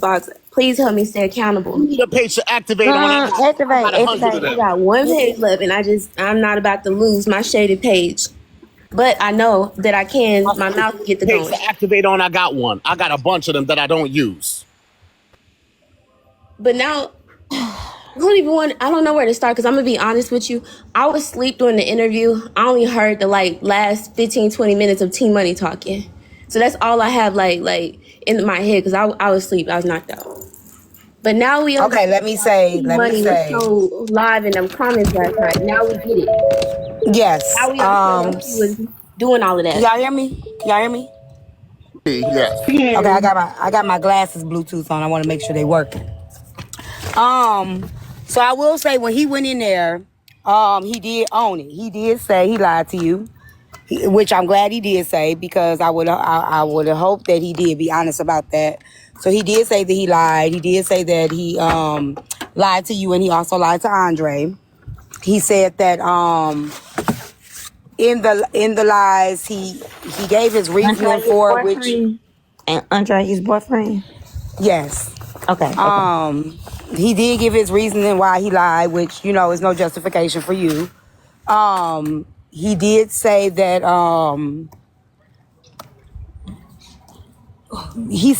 box. Please help me stay accountable. You need a page to activate on. I got 100 of I them. got one page left, and I'm not about to lose my shaded page. But I know that I can. My mouth can get the Page going. to activate on, I got one. I got a bunch of them that I don't use. But now, I don't know where to start because I'm going to be honest with you. I was asleep during the interview. I only heard the last 15, 20 minutes of T Money talking. So that's all I have like in my head because I was asleep. I was knocked out. But now we Okay, let me say. Money was so live in them comments last night. Now we get it. Yes. Now we understand why she was doing all of that. Y'all hear me? Y'all hear me? Yes. Okay, I got my glasses Bluetooth on. I want to make sure they working. So I will say when he went in there, he did own it. He did say he lied to you, which I'm glad he did say because I would have hoped that he did be honest about that. So he did say that he lied. He did say that he lied to you and he also lied to Andre. He said that in the lies he gave his reasoning for it, which and Andre his boyfriend. Yes. Okay. He did give his reasoning why he lied, which, you know, is no justification for you. He did say that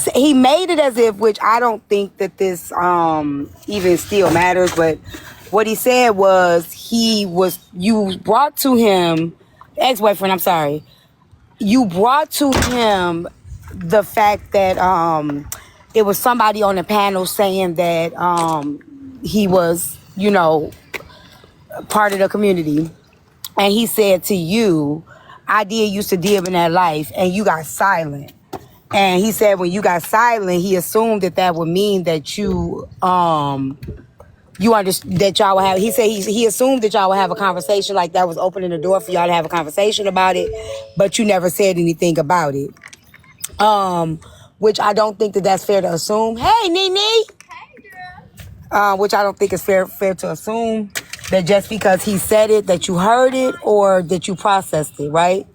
he made it as if, which I don't think that this even still matters, but what he said was you brought to him, ex-boyfriend, I'm sorry, you brought to him the fact that it was somebody on the panel saying that he was, you know, part of the community. And he said to you, I used to deal in that life, and you got silent. And he said when you got silent, he assumed that would mean that you understand that y'all would have. He said he assumed that y'all would have a conversation, like that was opening the door for y'all to have a conversation about it, but you never said anything about it. Which I don't think that's fair to assume. Hey, Nene. Hey, girl. Which I don't think is fair to assume that just because he said it, that you heard it or that you processed it, right?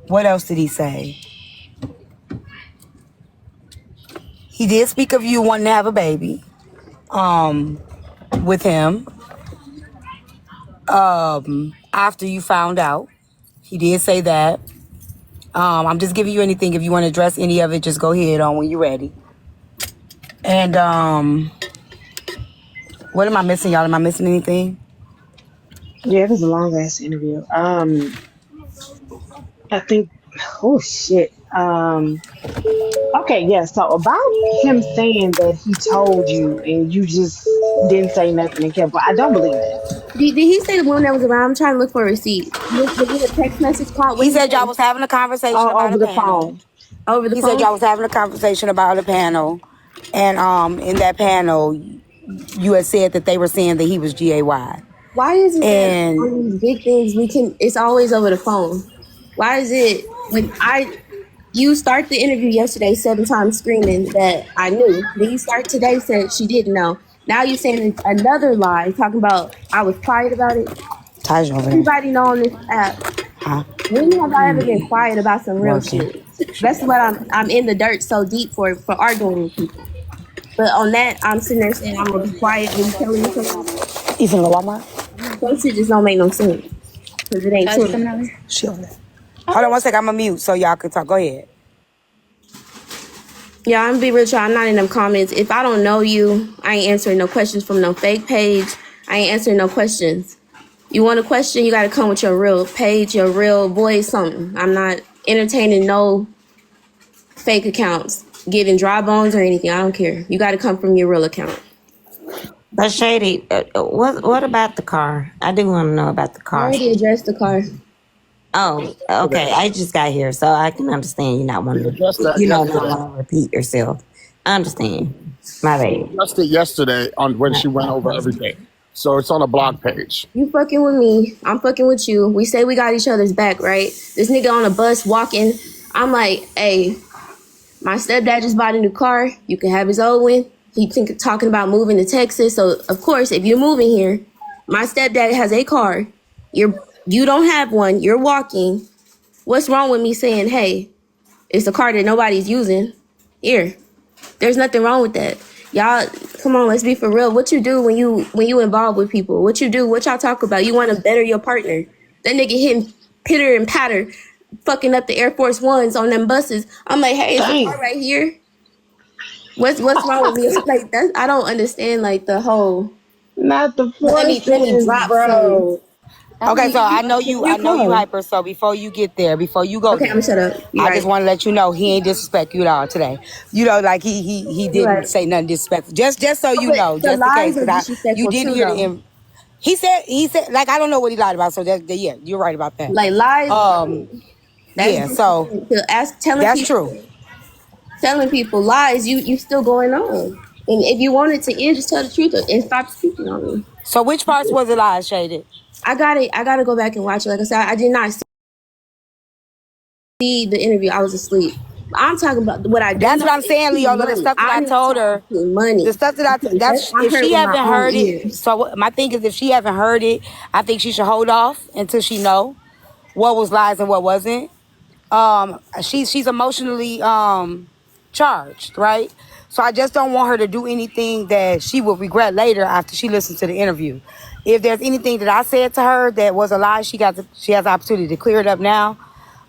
What else did he say? He did speak of you wanting to have a baby, with him, after you found out. He did say that. I'm just giving you anything. If you want to address any of it, just go ahead on when you're ready. And what am I missing, y'all? Am I missing anything? Yeah, it was a long ass interview. I think, oh shit. Okay, yeah. So about him saying that he told you and you just didn't say nothing and kept. I don't believe that. Did he say the woman that was around? I'm trying to look for a receipt. Was it a text message call? He said y'all was having a conversation about over the panel. phone. Over the phone? He said y'all was having a conversation about a panel. And in that panel, you had said that they were saying that he was GAY. Why is it that on these big things it's always over the phone? Why is it when you start the interview yesterday 7 times screaming that I knew. Then you start today said she didn't know. Now you're saying another lie, talking about I was quiet about it. Everybody know on this app. Huh? When have I ever been quiet about some real shit? That's what I'm in the dirt so deep for arguing with people. But on that, I'm sitting there saying I'm gonna be quiet and telling you something. You finna Walmart? Some shit just don't make no sense. Cause it ain't true. Hold on one second, I'm gonna mute so y'all can talk. Go ahead. Yeah, I'm gonna be real with y'all. I'm not in them comments. If I don't know you, I ain't answering no questions from no fake page. I ain't answering no questions. You want a question, you gotta come with your real page, your real voice, something. I'm not entertaining no fake accounts, giving dry bones or anything. I don't care. You gotta come from your real account. But Shady, what about the car? I do want to know about the I car. already addressed the car. Oh, okay. I just got here, so I can understand you not wanting to, not want to repeat yourself. I understand. My bad. Just yesterday on when she went over everything. So it's on a blog page. You fucking with me. I'm fucking with you. We say we got each other's back, right? This nigga on a bus walking. I'm like, hey, my stepdad just bought a new car. You can have his old one. He talking about moving to Texas. So, of course, if you're moving here, my stepdad has a car. You don't have one. You're walking. What's wrong with me saying, hey, It's a car that nobody's using. Here, there's nothing wrong with that. Y'all, come on, let's be for real. What you do when you involved with people? What you do? What y'all talk about? You want to better your partner. That nigga hitting pitter and patter, fucking up the Air Force Ones on them buses. I'm like, hey, it's a car right here. What's wrong with me? Like that, I don't understand. Like the whole. Not the Let me forces, drop some. bro. Okay, so I know Your you call. hyper. So before you get there, before you go Okay, I'm gonna there, shut up. You're I just right. want to let you know he ain't disrespect you at all today. You know, like he You're didn't right. say nothing disrespectful. Just so you But know, the just in case, lies are because you disrespectful didn't too, hear the though. He said like I don't know what he lied about. So yeah, you're right about that. Like lies. That's Yeah. So disrespectful. To ask that's true. telling people lies. You still going on. And if you wanted to end, just tell the truth and stop speaking on me. So which parts was it lies, Shaded? I got it. I gotta go back and watch it. Like I said, I did not see the interview. I was asleep. I'm talking about what I do That's know what I'm is saying, Team Leola. The Money. stuff that I I need to told talk her, to Team Money the stuff that because that's I if heard she with my haven't own heard it. ears. So my thing is, if she haven't heard it, I think she should hold off until she know what was lies and what wasn't. She's emotionally charged, right? So I just don't want her to do anything that she will regret later after she listens to the interview. If there's anything that I said to her that was a lie, she has the opportunity to clear it up now.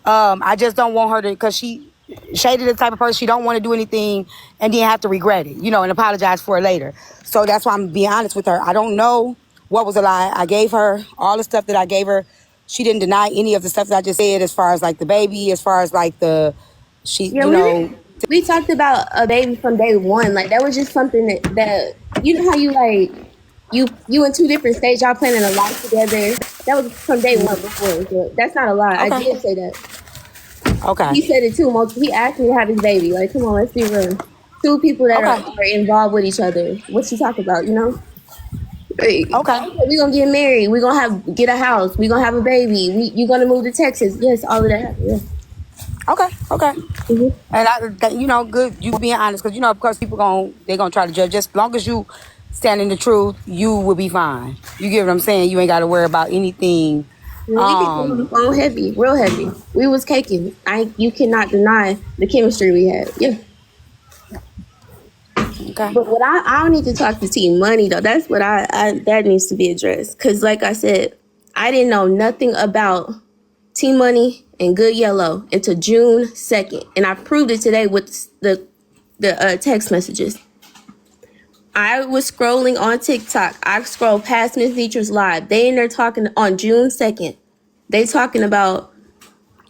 I just don't want her to, because Shady the type of person, she don't want to do anything and then have to regret it, and apologize for it later. So that's why I'm being honest with her. I don't know what was a lie. I gave her all the stuff that I gave her. She didn't deny any of the stuff that I just said, as far as like the baby, as far as like she, Yeah, we talked about a baby from day one. Like that was just something that you know how you like you in two different states. Y'all planning a life together. That was from day one before. So that's not a lie. I okay, did say that. okay, He said it too. He asked me to have his baby. Like, come on, let's be real. Two people that okay, are involved with each other. What you talk about? Hey, okay, okay, we gonna get married. We gonna get a house. We gonna have a baby. You gonna move to Texas? Yes, all of that. Yeah. okay. Mm-hmm. And good, you being honest, because of course people they gonna try to judge. Just as long as you stand in the truth, you will be fine. You get what I'm saying? You ain't got to worry about anything. When we became on the phone heavy, real heavy. We was caking. You cannot deny the chemistry we had. Yeah. Okay. But what I don't need to talk to Team Money though. That's what I that needs to be addressed. Cause like I said, I didn't know nothing about Team Money and GoodYellow until June 2nd, and I proved it today with the text messages. I was scrolling on TikTok. I scrolled past Miss Dietrich's live. They in there talking on June 2nd. They talking about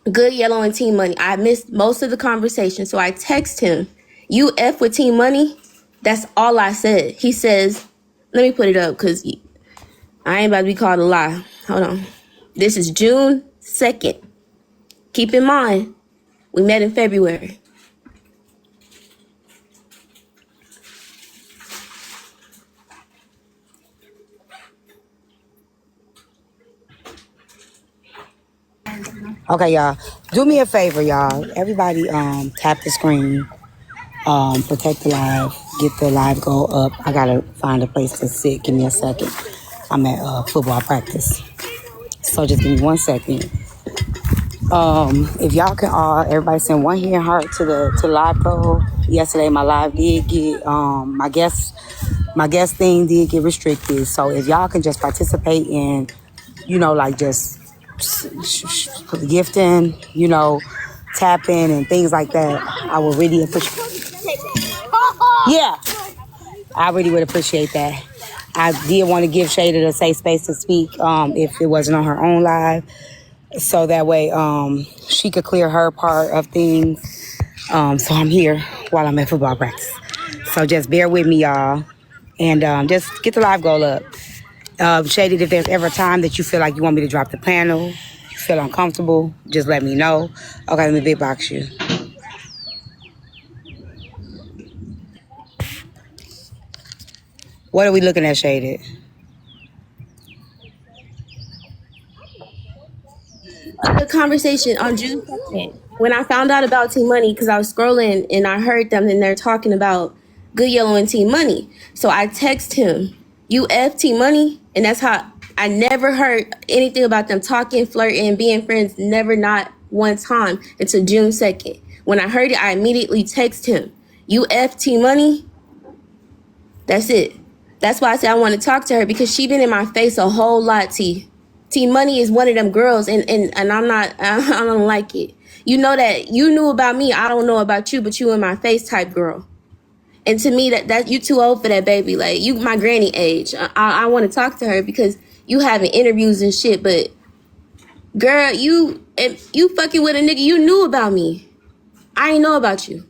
GoodYellow and Team Money. I missed most of the conversation, so I text him, "You F with Team Money?" That's all I said. He says, "Let me put it up because I ain't about to be called a lie." Hold on. This is June 2nd. Keep in mind, we met in February. Okay, y'all. Do me a favor, y'all. Everybody, tap the screen. Protect the live. Get the live go up. I gotta find a place to sit. Give me a second. I'm at football practice, so just give me 1 second. If y'all can all everybody send one hand heart to the live goal. Yesterday my live did get my guest thing did get restricted. So if y'all can just participate in, like just gifting, tapping and things like that, I would really appreciate. Yeah, I really would appreciate that. I did want to give Shada a safe space to speak if it wasn't on her own live, so that way she could clear her part of things. So I'm here while I'm at football practice. So just bear with me, y'all, and just get the live goal up. Shaded, if there's ever a time that you feel like you want me to drop the panel, you feel uncomfortable, just let me know. Okay, let me big box you. What are we looking at, Shaded? The conversation on June 2nd, when I found out about Team Money, because I was scrolling and I heard them and they're talking about GoodYellow and Team Money. So I text him, "You F Team Money?" And that's how I never heard anything about them talking, flirting, being friends, never, not one time until June 2nd. When I heard it, I immediately text him. You F T-Money? That's it. That's why I said I want to talk to her, because she been in my face a whole lot, T. T-Money is one of them girls, and I'm not, I don't like it. You know that you knew about me, I don't know about you, but you in my face type girl. And to me, that you too old for that, baby. Like, you my granny age. I want to talk to her because you having interviews and shit, but girl, you fucking with a nigga, you knew about me. I ain't know about you.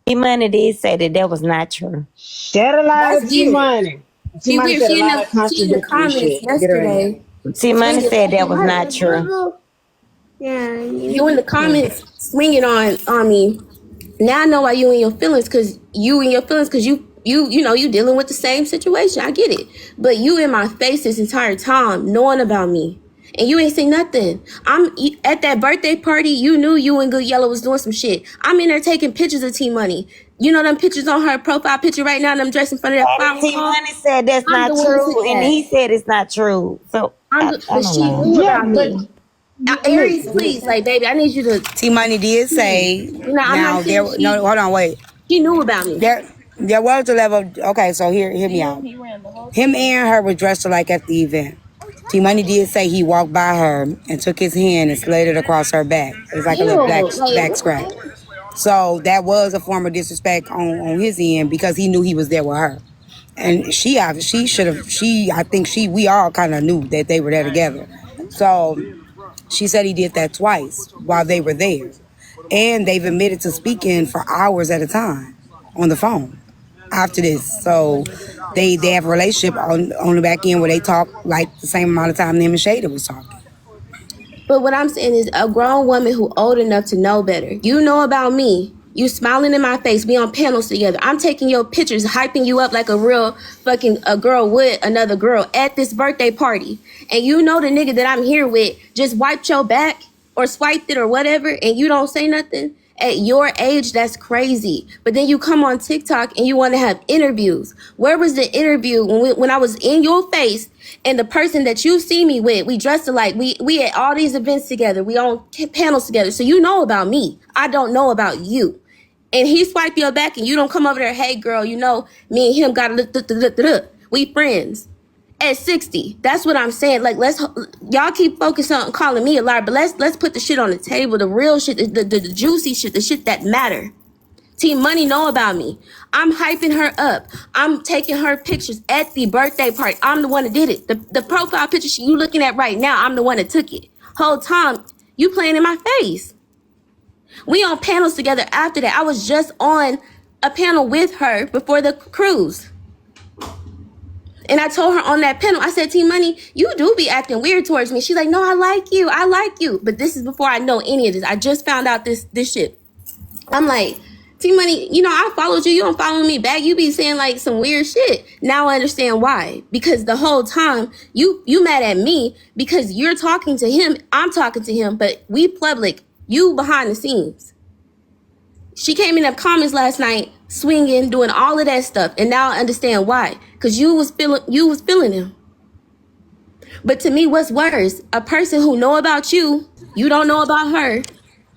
T-Money did say that was not true. Shed a lot of That's weird. T-Money. She T-Money weird. said a She lot of in the contradictory comments shit. Get her in there. yesterday. T-Money said that was not true. Yeah, you in the comments swinging on me. Now I know why you in your feelings, because you know you dealing with the same situation. I get it, but you in my face this entire time knowing about me, and you ain't say nothing. I'm at that birthday party. You knew you and GoodYellow was doing some shit. I'm in there taking pictures of T-Money. You know them pictures on her profile picture right now. Them dressed in front of that flower wall. T-Money said that's I'm not the one that true, took and that. he said it's not true. So I But don't she know. knew Yeah, about but me. Aries, please, like, baby, I need you to. T-Money did say, I'm now not saying hold on, wait. she knew about me. There was a level, okay, so hear me out. Him and her were dressed alike at the event. T-Money did say he walked by her and took his hand and slid it across her back. It was like a little back scratch. So that was a form of disrespect on his end, because he knew he was there with her. And we all kind of knew that they were there together. So she said he did that twice while they were there. And they've admitted to speaking for hours at a time on the phone after this. So they have a relationship on the back end where they talk like the same amount of time them and Shada was talking. But what I'm saying is, a grown woman who old enough to know better. You know about me. You smiling in my face. We on panels together. I'm taking your pictures, hyping you up like a real fucking a girl would another girl at this birthday party. And you know the nigga that I'm here with just wiped your back or swiped it or whatever, and you don't say nothing. At your age, that's crazy. But then you come on TikTok and you want to have interviews. Where was the interview when I was in your face and the person that you see me with, we dressed alike, we at all these events together, we on panels together. So you know about me. I don't know about you. And he swiped your back and you don't come over there, hey girl, you know, me and him got a we friends. At 60, that's what I'm saying. Like, y'all keep focusing on calling me a liar, but let's put the shit on the table, the real shit, the juicy shit, the shit that matter. T-Money know about me. I'm hyping her up. I'm taking her pictures at the birthday party. I'm the one that did it. The profile picture you looking at right now, I'm the one that took it. Whole time you playing in my face. We on panels together after that. I was just on a panel with her before the cruise. And I told her on that panel, I said, T-Money, you do be acting weird towards me. She's like, no, I like you. But this is before I know any of this. I just found out this shit. I'm like, T-Money, you know, I followed you. You don't follow me back. You be saying like some weird shit. Now I understand why. Because the whole time you mad at me because you're talking to him. I'm talking to him, but we public, you behind the scenes. She came in the comments last night, swinging, doing all of that stuff, and now I understand why. Cause you was feeling him. But to me, what's worse? A person who know about you, you don't know about her,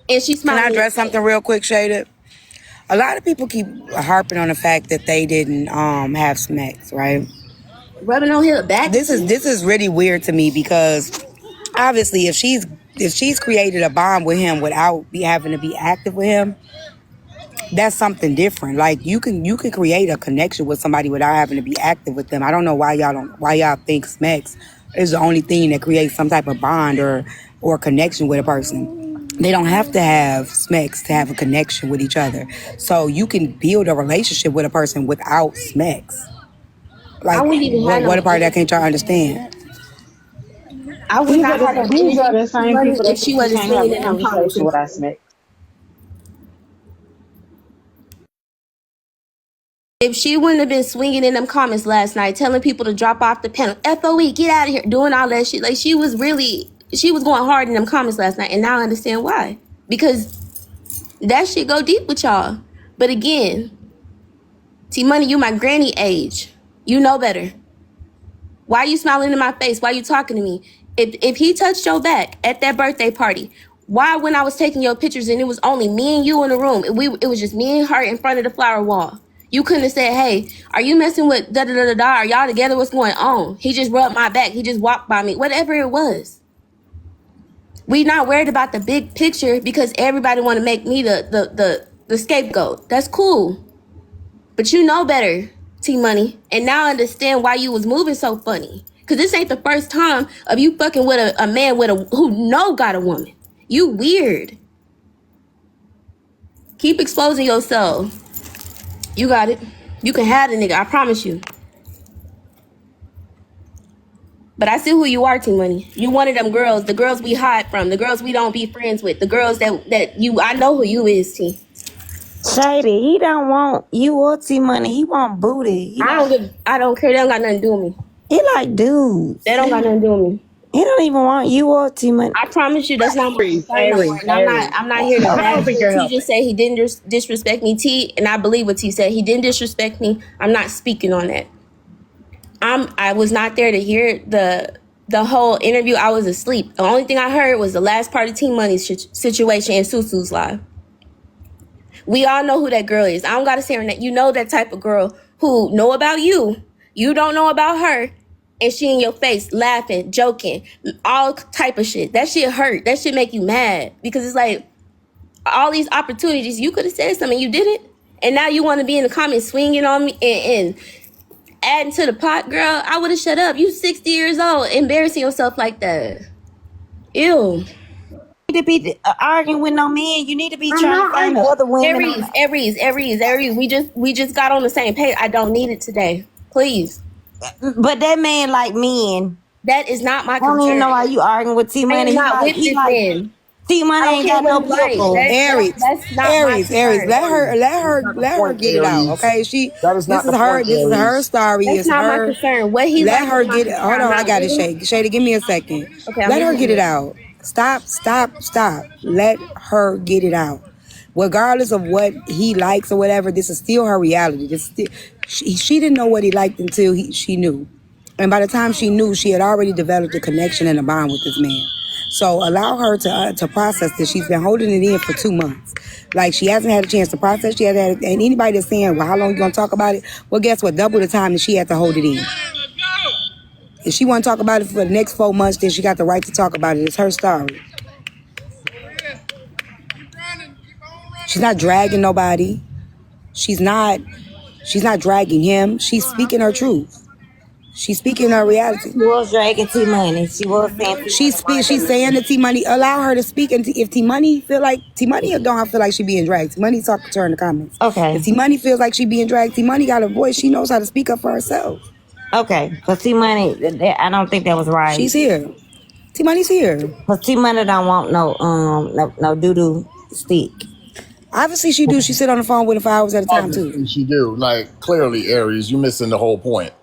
and she's smiling. Can I address something real quick, Shada? A lot of people keep harping on the fact that they didn't have smacks, right? Rubbing on his back. This is really weird to me, because obviously if she's created a bond with him without having to be active with him, that's something different. Like, you can create a connection with somebody without having to be active with them. I don't know why y'all think smacks is the only thing that creates some type of bond or connection with a person. They don't have to have smacks to have a connection with each other. So you can build a relationship with a person without smacks. Like, what a part that can't y'all understand? I would not have These are the same people if that she you wasn't can't have swinging a in them conversation comments. without smack. If she wouldn't have been swinging in them comments last night, telling people to drop off the panel, FOE, get out of here, doing all that shit. Like, she was going hard in them comments last night, and now I understand why. Because that shit go deep with y'all. But again, T-Money, you my granny age. You know better. Why are you smiling in my face? Why are you talking to me? If he touched your back at that birthday party, Why, when I was taking your pictures and it was only me and you in the room, it was just me and her in front of the flower wall, you couldn't have said, hey, are you messing with da-da-da-da-da? Are y'all together? What's going on? He just rubbed my back. He just walked by me. Whatever it was. We not worried about the big picture because everybody want to make me the scapegoat. That's cool. But you know better, T-Money. And now I understand why you was moving so funny. Because this ain't the first time of you fucking with a man who got a woman. You weird. Keep exposing yourself. You got it. You can have the nigga, I promise you. But I see who you are, T-Money. You one of them girls, the girls we hide from, the girls we don't be friends with, the girls that you, I know who you is, T. Shady, he don't want you or T-Money. He want booty. I don't care. They don't got nothing to do with me. He like dudes. They don't got nothing to do with me. He don't even want you or T-Money. I promise you, that's not my concern no more. And I'm not here to bash T. Just say he didn't disrespect me, T, and I believe what T said. He didn't disrespect me. I'm not speaking on that. I was not there to hear the whole interview. I was asleep. The only thing I heard was the last part of T-Money's situation in Susu's live. We all know who that girl is. I don't gotta say her name. You know that type of girl who know about you. You don't know about her. And she in your face, laughing, joking, all type of shit. That shit hurt. That shit make you mad. Because it's like, all these opportunities, you could have said something, you didn't. And now you want to be in the comments swinging on me and adding to the pot, girl. I would have shut up. You 60 years old, embarrassing yourself like that. Ew. You need to be arguing with no men. You need to be trying to find other women. Aries. We just got on the same page. I don't need it today. Please. But that man like men. That is not my concern. I don't even know why you arguing with T-Money. I'm not with this man. T-Money ain't got no people. Aries. Let her get it out, okay? This is her story. That's not my concern. What he let her get it. Hold on, I got it, Shady, give me a second. Okay, let her get it out. Stop. Let her get it out. Regardless of what he likes or whatever, this is still her reality. She didn't know what he liked until she knew. And by the time she knew, she had already developed a connection and a bond with this man. So allow her to process this. She's been holding it in for 2 months. Like, she hasn't had a chance to process. She hasn't had, and anybody that's saying, well, how long you going to talk about it? Well, guess what? Double the time that she had to hold it in. If she want to talk about it for the next 4 months, then she got the right to talk about it. It's her story. She's not dragging nobody. She's not dragging him. She's speaking her truth. She's speaking her reality. She was dragging T-Money. She was saying she's saying to T-Money, allow her to speak. And if T-Money feel like don't feel like she being dragged, T-Money talk to her in the comments. Okay. If T-Money feels like she being dragged, T-Money got a voice. She knows how to speak up for herself. Okay, but T-Money, I don't think that was right. She's here. T-Money's here. But T-Money don't want no doo-doo stick. Obviously she do. She sit on the phone with him for hours at a time too. Obviously she do. Like, clearly, Aries, you missing the whole point.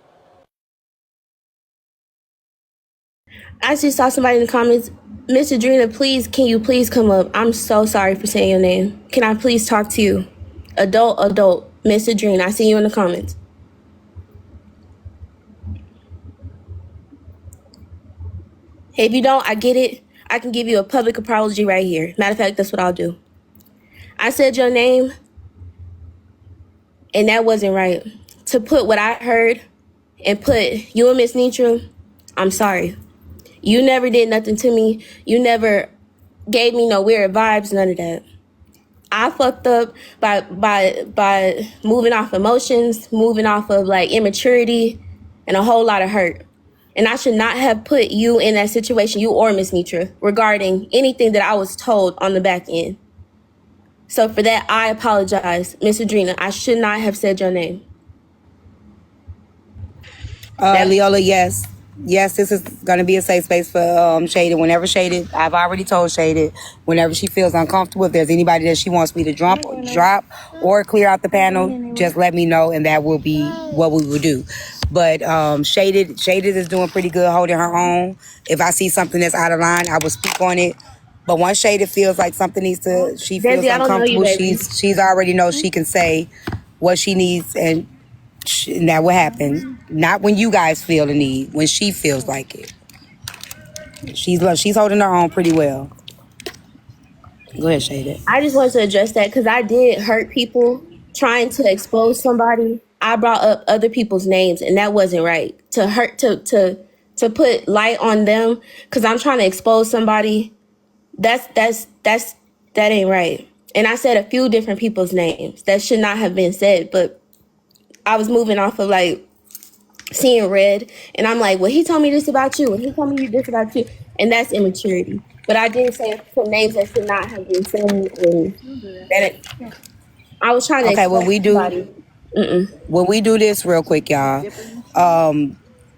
I just saw somebody in the comments, Miss Adrena, please, can you please come up? I'm so sorry for saying your name. Can I please talk to you? Adult, Miss Adrena, I see you in the comments. If you don't, I get it. I can give you a public apology right here. Matter of fact, that's what I'll do. I said your name, and that wasn't right. To put what I heard and put you and Miss Nitra, I'm sorry. You never did nothing to me. You never gave me no weird vibes, none of that. I fucked up by moving off emotions, moving off of like immaturity and a whole lot of hurt. And I should not have put you in that situation, you or Miss Nitra, regarding anything that I was told on the back end. So for that, I apologize, Miss Adrena. I should not have said your name. Leola, yes. Yes, this is going to be a safe space for Shaded. Whenever Shaded, I've already told Shaded, whenever she feels uncomfortable, if there's anybody that she wants me to drop or clear out the panel, just let me know, and that will be what we will do. But Shaded is doing pretty good holding her own. If I see something that's out of line, I will speak on it. But once Shaded feels like something she feels uncomfortable, she's already knows she can say what she needs, and that will happen. Not when you guys feel the need, when she feels like it. She's holding her own pretty well. Go ahead, Shade. I just wanted to address that because I did hurt people trying to expose somebody. I brought up other people's names, and that wasn't right. To hurt to put light on them because I'm trying to expose somebody. That ain't right. And I said a few different people's names that should not have been said, but I was moving off of like seeing red, and I'm like, well, he told me this about you, and he told me this about you, and that's immaturity. But I did say some names that should not have been said, and I was trying to. Okay, when we do this real quick, y'all.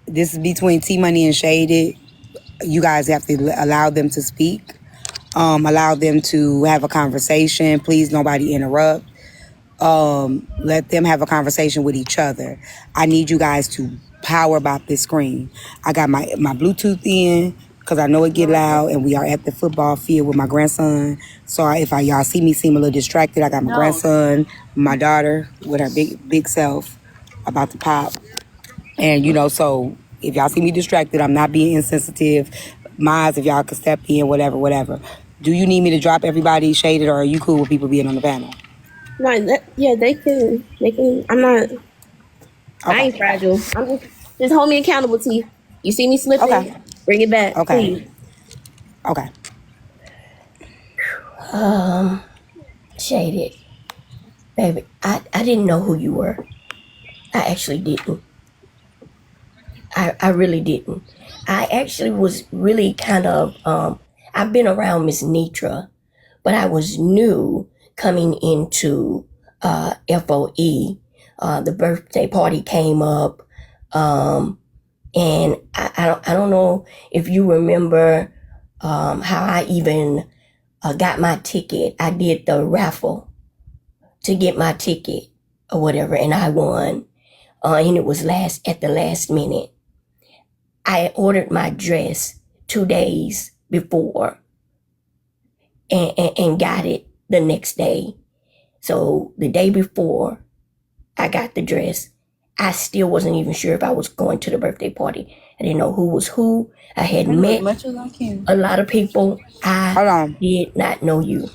This is between T Money and Shaded. You guys have to allow them to speak. Allow them to have a conversation. Please, nobody interrupt. Let them have a conversation with each other. I need you guys to power bop this screen. I got my Bluetooth in because I know it get loud, and we are at the football field with my grandson. So if y'all see me seem a little distracted, I got my grandson, my daughter with her big self about to pop. And, so if y'all see me distracted, I'm not being insensitive. If y'all could step in, whatever. Do you need me to drop everybody Shaded, or are you cool with people being on the panel? No, they can. I'm not. Okay. I ain't fragile. I'm just hold me accountable, T. You see me slipping? Okay. Bring it back, please. Okay. Shaded, baby, I didn't know who you were. I actually didn't. I really didn't. I actually was really kind of, I've been around Miss Nitra, but I was new coming into FOE. The birthday party came up, and I don't know if you remember how I even got my ticket. I did the raffle to get my ticket or whatever, and I won. And it was at the last minute. I ordered my dress 2 days before and got it the next day. So the day before I got the dress, I still wasn't even sure if I was going to the birthday party. I didn't know who was who. I had met a lot of people. I did not know you.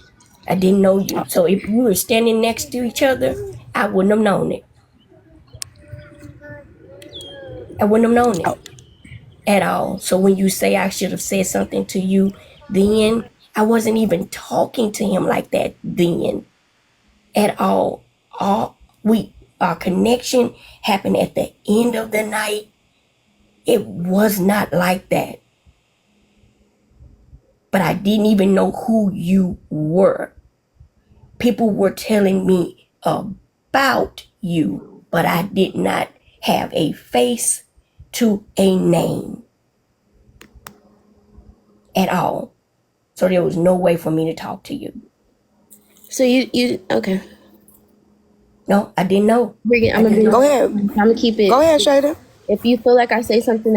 I didn't know you. So if we were standing next to each other, I wouldn't have known it. I wouldn't have known it at all. So when you say I should have said something to you then, I wasn't even talking to him like that then at all. Our connection happened at the end of the night. It was not like that. But I didn't even know who you were. People were telling me about you, but I did not have a face to a name at all. So there was no way for me to talk to you. So you okay. No, I didn't know. Go ahead. I'm gonna keep it. Go ahead, Shada. If you feel like I say something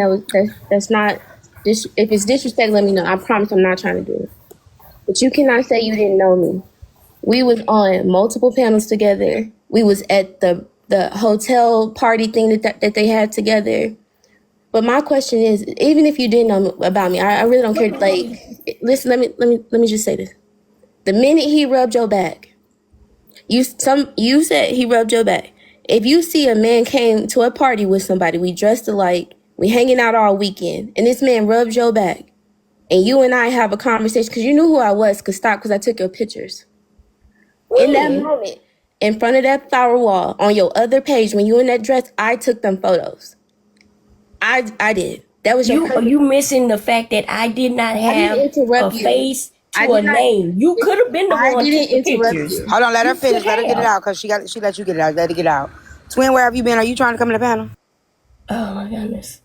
that's not, if it's disrespect, let me know. I promise I'm not trying to do it. But you cannot say you didn't know me. We was on multiple panels together. We was at the hotel party thing that they had together. But my question is, even if you didn't know about me, I really don't care. Like, listen, let me just say this. The minute he rubbed your back, you said he rubbed your back. If you see a man came to a party with somebody, we dressed alike, we hanging out all weekend, and this man rubs your back, and you and I have a conversation, because you knew who I was, because I took your pictures. In that moment, in front of that flower wall, on your other page, when you were in that dress, I took them photos. I did. That was you missing the fact that I did not have a face to a name. You could have been the one to take the pictures. Hold on, let her finish. Let her get it out, because she let you get it out. Let it get out. Twin, where have you been? Are you trying to come to the panel? Oh my goodness.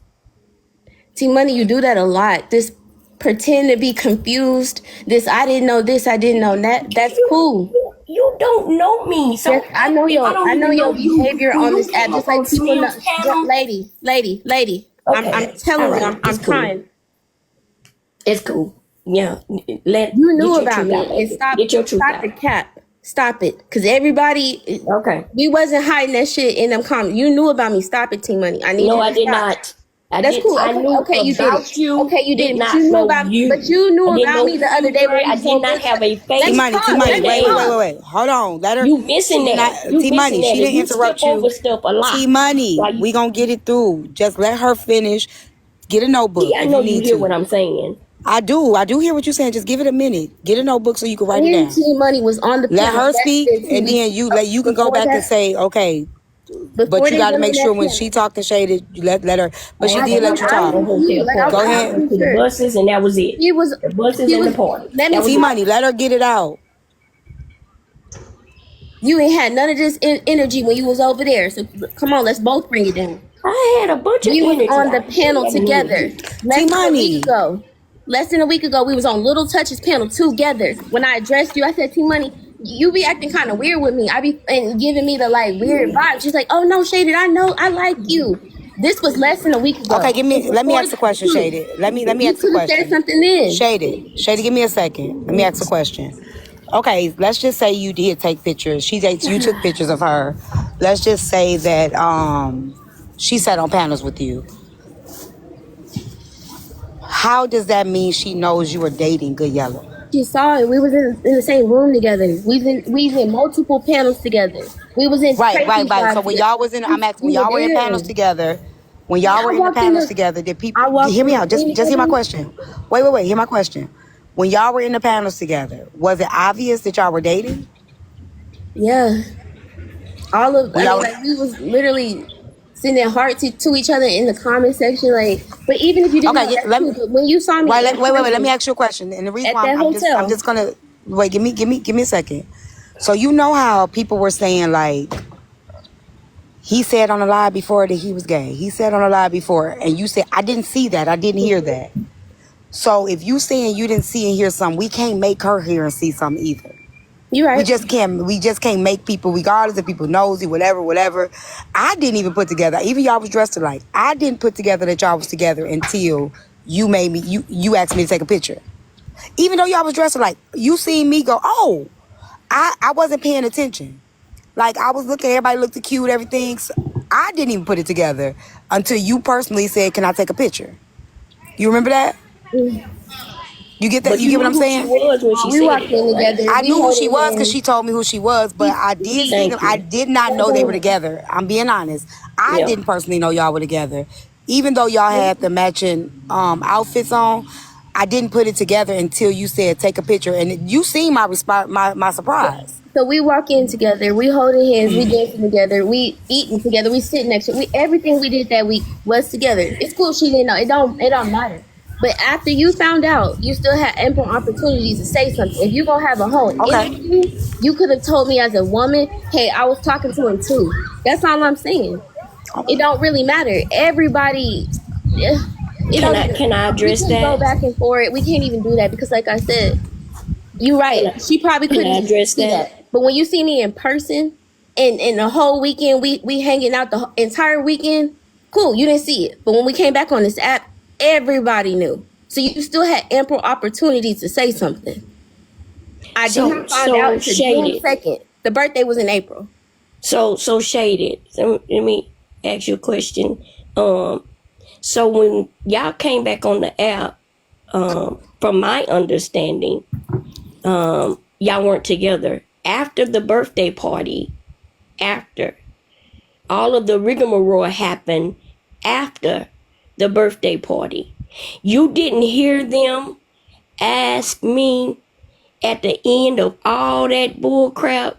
T-Money, you do that a lot. This pretend to be confused. This I didn't know this, I didn't know that. That's cool. You don't know me, so yes, I know your behavior on this app. Just like people know. Lady. Okay. I'm telling you, I'm trying. It's cool. Yeah, you knew about me. And stop the cap. Stop it, because everybody. Okay. We wasn't hiding that shit in them comments. You knew about me. Stop it, T-Money. I need. No, I did not. That's cool. I knew Okay, you did about it. you. Okay, you did Did it. not But you knew know about you. but you knew I didn't about know me the who other you day were. when I we was did on not Good have a Touch. face. Let me T-Money, talk. T-Money, Let me talk. wait. Hold on. Let her. You missing She did not. that. You T-Money, missing that. she And didn't you skip interrupt over you. stuff a lot. T-Money, Like, we gonna get it through. Just let her finish. Get a notebook I if know you you need hear what to. I'm saying. I do hear what you're saying. Just give it a minute. Get a notebook so you can write it Me and down. T Money was on the Let panel her less speak, than 2 and weeks then ago. you can go Before back and that, say, okay, but before you they got to went make on sure that when she panel, talking shaded, you let her. But she I did let you went to talk. the I'm with you. hotel Like party. Go I ahead. went to the sure. buses, and that was it. He was The buses he and was the party. let me That was T it. Money, let her get it out. you ain't had none of this energy when you was over there. So come on, let's both bring it down. I had a bunch of We was energy. on I the still panel had an together energy. T less than a week Money. ago. Less than a week ago, we was on Little Touch's panel together. When I addressed you, I said, T Money, you be acting kind of weird with me. I be and giving me the like weird vibes. She's like, oh no, Shaded, I know, I like you. This was less than a week Okay, ago. It was let me before ask a question, the Shaded. Let me You ask a could have said question. something then. Shaded, give me a second. Let me ask a question. Okay, let's just say you did take pictures. You took pictures of her. Let's just say that she sat on panels with you. How does that mean she knows you were dating Good Yellow? She saw it. We was in the same room together. We was in multiple panels together. We was in Tracy's Right. So live when together. y'all was in, I'm asking, when We were y'all were in panels there. together, when Yeah, y'all were in the panels together, did people I walked hear in me the out? Just room hear my together. question. Wait. Hear my question. When y'all were in the panels together, was it obvious that y'all were dating? Yeah. When y'all Like we was literally sending hearts to each other in the comment section. Like, but even if you didn't okay, know, yeah, that's cool. But when you saw me in wait. Let me person ask you a question. And the reason at why that I'm hotel, just gonna wait. Give me a second. So you know how people were saying like he said on the live before that he was gay. He said on the live before, and you said I didn't see that. I didn't hear that. So if you saying you didn't see and hear something, we can't make her hear and see something either. you're right. We just can't make people, regardless if people nosy, whatever. I didn't even put together, even y'all was dressed alike. I didn't put together that y'all was together until you made me, you asked me to take a picture. Even though y'all was dressed alike, you seen me go, oh, I wasn't paying attention. Like I was looking, everybody looked cute, everything. So I didn't even put it together until you personally said, can I take a picture? You remember that? You get that? But You you get what knew I'm who she saying? was when she We said walked it, in though, right? together. I We knew who she holding was because hands. she told me who she was, but I didn't see them. Thank I you. did not know they were together. I'm being honest. I Yeah. didn't personally know y'all were together. Even though y'all had the matching outfits on, I didn't put it together until you said take a picture. And you seen my response, my surprise. So we walk in together, we holding hands, we dancing together, we eating together, we sitting next to we everything we did that week was together. It's cool she didn't know. It don't matter. But after you found out, you still had ample opportunities to say something. If you gonna have a whole Okay. interview, you could have told me as a woman, hey, I was talking to him too. That's all I'm saying. It don't really matter. Everybody it Can don't I even can I we address can go that? back and forth. We can't even do that because like I said, you're right. She probably Can couldn't I even address see that? that. But when you see me in person and the whole weekend, we hanging out the entire weekend, cool, you didn't see it. But when we came back on this app, everybody knew. So you still had ample opportunities to say something. I did not find out So until June shaded. 2nd. The birthday was in April. So shaded. So let me ask you a question. So when y'all came back on the app, from my understanding, y'all weren't together after the birthday party. After all of the rigmarole happened, after the birthday party, you didn't hear them ask me at the end of all that bull crap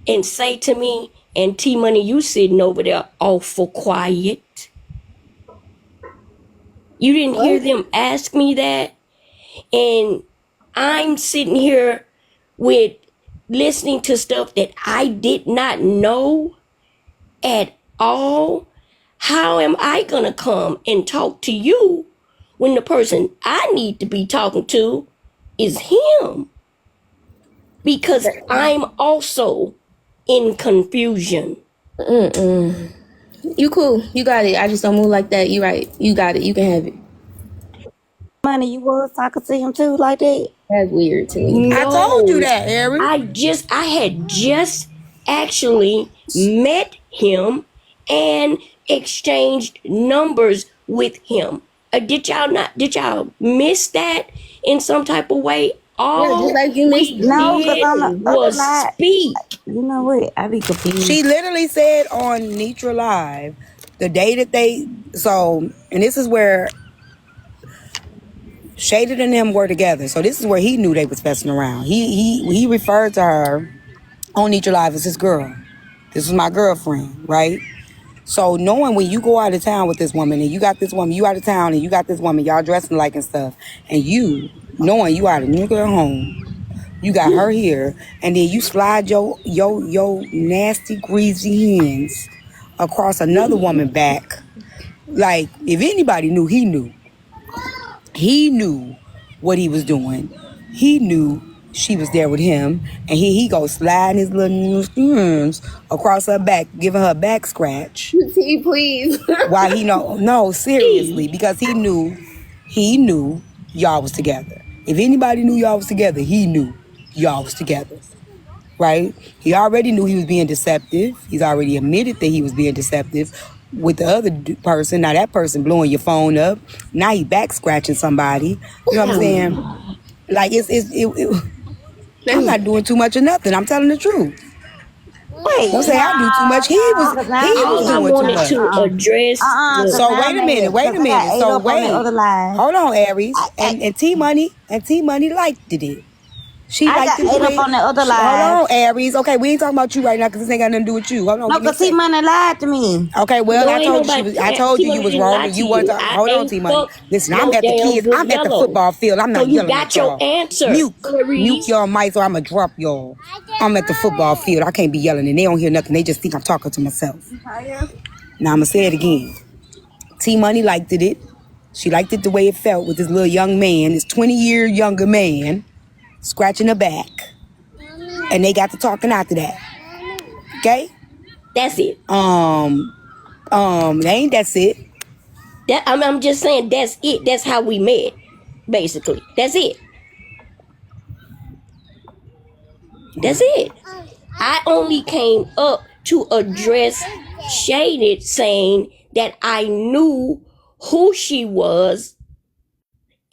and say to me, and T Money, you sitting over there awful quiet. You didn't hear What? them ask me that. And I'm sitting here with listening to stuff that I did not know at all. How am I going to come and talk to you when the person I need to be talking to is him? Because I'm also in confusion. You cool. You got it. I just don't move like that. You right. You got it. You can have it. Money, you was talking to him too like that? That's weird to me. I told you No, that, Aaron. I had just actually met him and exchanged numbers with him. Did y'all miss that in some type of way? All just like you missed No, because did on the other was live, speak. you know what? I be confused. She literally said on Nitra Live, the day that and this is where Shaded and him were together. So this is where he knew they was messing around. He referred to her on Nitra Live as his girl. This was my girlfriend, right? So knowing when you go out of town with this woman and you got this woman, you out of town and you got this woman, y'all dressing like and stuff, and you knowing you out of nuclear home, you got her here, and then you slide your nasty, greasy hands across another woman back. Like, if anybody knew, he knew. He knew what he was doing. He knew she was there with him, and he goes sliding his little hands across her back, giving her a back scratch. T, please. Why no, seriously, because he knew y'all was together. If anybody knew y'all was together, he knew y'all was together, right? He already knew he was being deceptive. He's already admitted that he was being deceptive with the other person. Now that person blowing your phone up. Now he back scratching somebody. You know what I'm saying? Like I'm not doing too much of nothing. I'm telling the truth. Wait, Don't say I do too much. He was All I doing too wanted much. to address. So wait a minute. So wait. Hold on, Aries. And T Money liked it. She I liked got it. ate up on the other live. Hold on, Aries. Okay, we ain't talking about you right now because this ain't got nothing to do with you. Hold on. No, because T-Money lied to me. Okay, well, No, I ain't told nobody- you. I told you T-Money was didn't wrong. lie You to want you. to I hold on, ain't T Money. fucked Listen, no I'm at the damn kids. I'm at the GoodYellow. football field. I'm So not you yelling got at y'all. your answer, Mute Clarice. your mics or I'm gonna drop y'all. I'm at the football field. I can't be yelling and they don't hear nothing. They just think I'm talking to myself. Now I'm gonna say it again. T Money liked it. She liked it the way it felt with this little young man, this 20-year younger man, scratching her back. And they got to talking after that. Okay? That's it. That's it. I'm just saying that's it. That's how we met, basically. That's it. That's it. I only came up to address Shaded saying that I knew who she was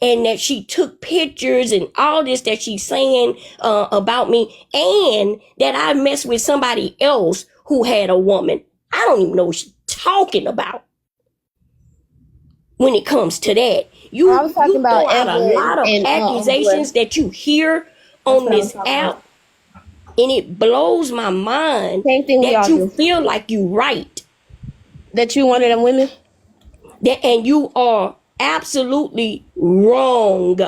and that she took pictures and all this that she's saying about me, and that I messed with somebody else who had a woman. I don't even know what she's talking about when it comes to that. You I was talking about throw out a Evelyn lot of and accusations that you hear on this app, and it blows my mind Same thing we that all you do. feel like you right. That you one of them women? And you are absolutely wrong.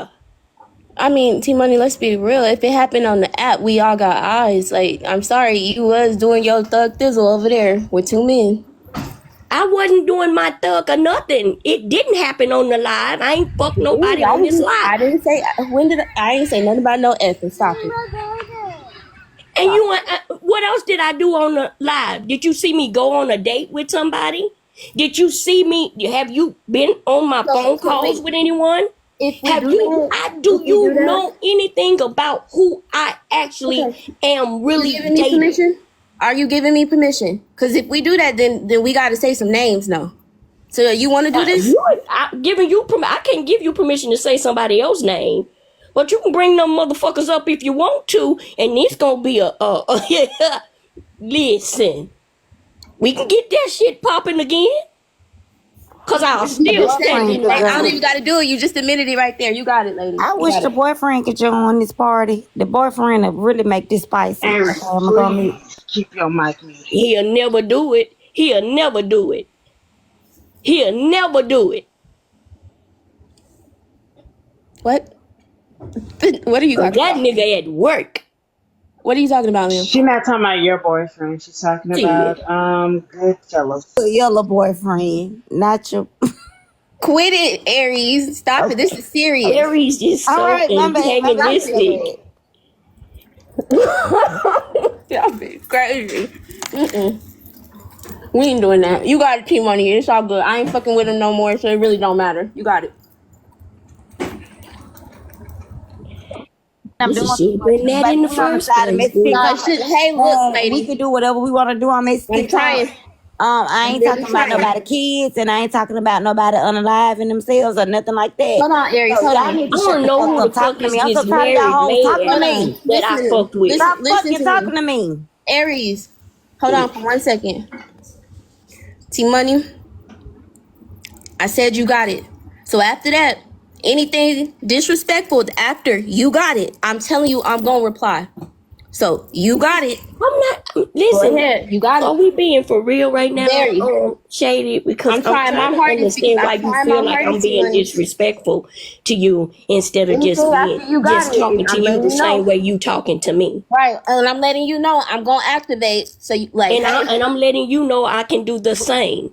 I mean, T Money, let's be real. If it happened on the app, we all got eyes. Like, I'm sorry, you was doing your thug thizzle over there with two men. I wasn't doing my thug or nothing. It didn't happen on the live. I ain't fucked nobody on this live. I didn't say, I ain't say nothing about no F and stop it. And what else did I do on the live? Did you see me go on a date with somebody? Did you see me? Have you been on my phone calls with anyone? Do you know anything about who I actually am really dating? Permission? Are you giving me permission? Because if we do that, then we got to say some names now. So you want to do this? I can't give you permission to say somebody else's name, but you can bring them motherfuckers up if you want to, and it's gonna be listen. We can get that shit popping again. Cause I'll still stand in I don't even got to do it. You just admitted it right there. You got it, lady. I wish the boyfriend could join this party. The boyfriend would really make this spicy. Aries, please keep your mic muted. He'll never do it. He'll never do it. He'll never do it. What? What are you talking about? That nigga at work. What are you talking about, man? She's not talking about your boyfriend. She's talking about GoodYellow. Yellow boyfriend, not your. Quit it, Aries. Stop it. This is serious. Aries just so antagonistic. Y'all be crazy. We ain't doing that. You got it, T Money. It's all good. I ain't fucking with him no more, so it really don't matter. You got it. Bring that in the first place. Hey, look, lady. We can do whatever we want to do on this. I'm trying. I I'm ain't really talking about trying. nobody kids, and I ain't talking about nobody unaliving themselves or nothing like that. Hold on, Aries. So Hold y'all on. need I to shut don't the know fuck who up the fuck talking to is me. I'm so this tired of y'all married hoes talking to man Hold on. me. that I Listen. fucked with. Listen. Stop Listen fucking to talking me. to me. Aries. Hold on for 1 second. T Money. I said you got it. So after that, anything disrespectful after you got it, I'm telling you, I'm gonna reply. So you got it. I'm not. Go Listen, ahead. You got are it. we being for real right now, Very. Shady? Because I'm I'm trying trying my to hardest because understand why I'm you trying feel my like I'm hardest, T being Money. disrespectful to you instead of Anything after you got just it, talking to I'm you letting the you same know. way you talking to me. Right. And I'm letting you know I'm gonna activate. So you like, And hey, I'm letting you know I can do the same.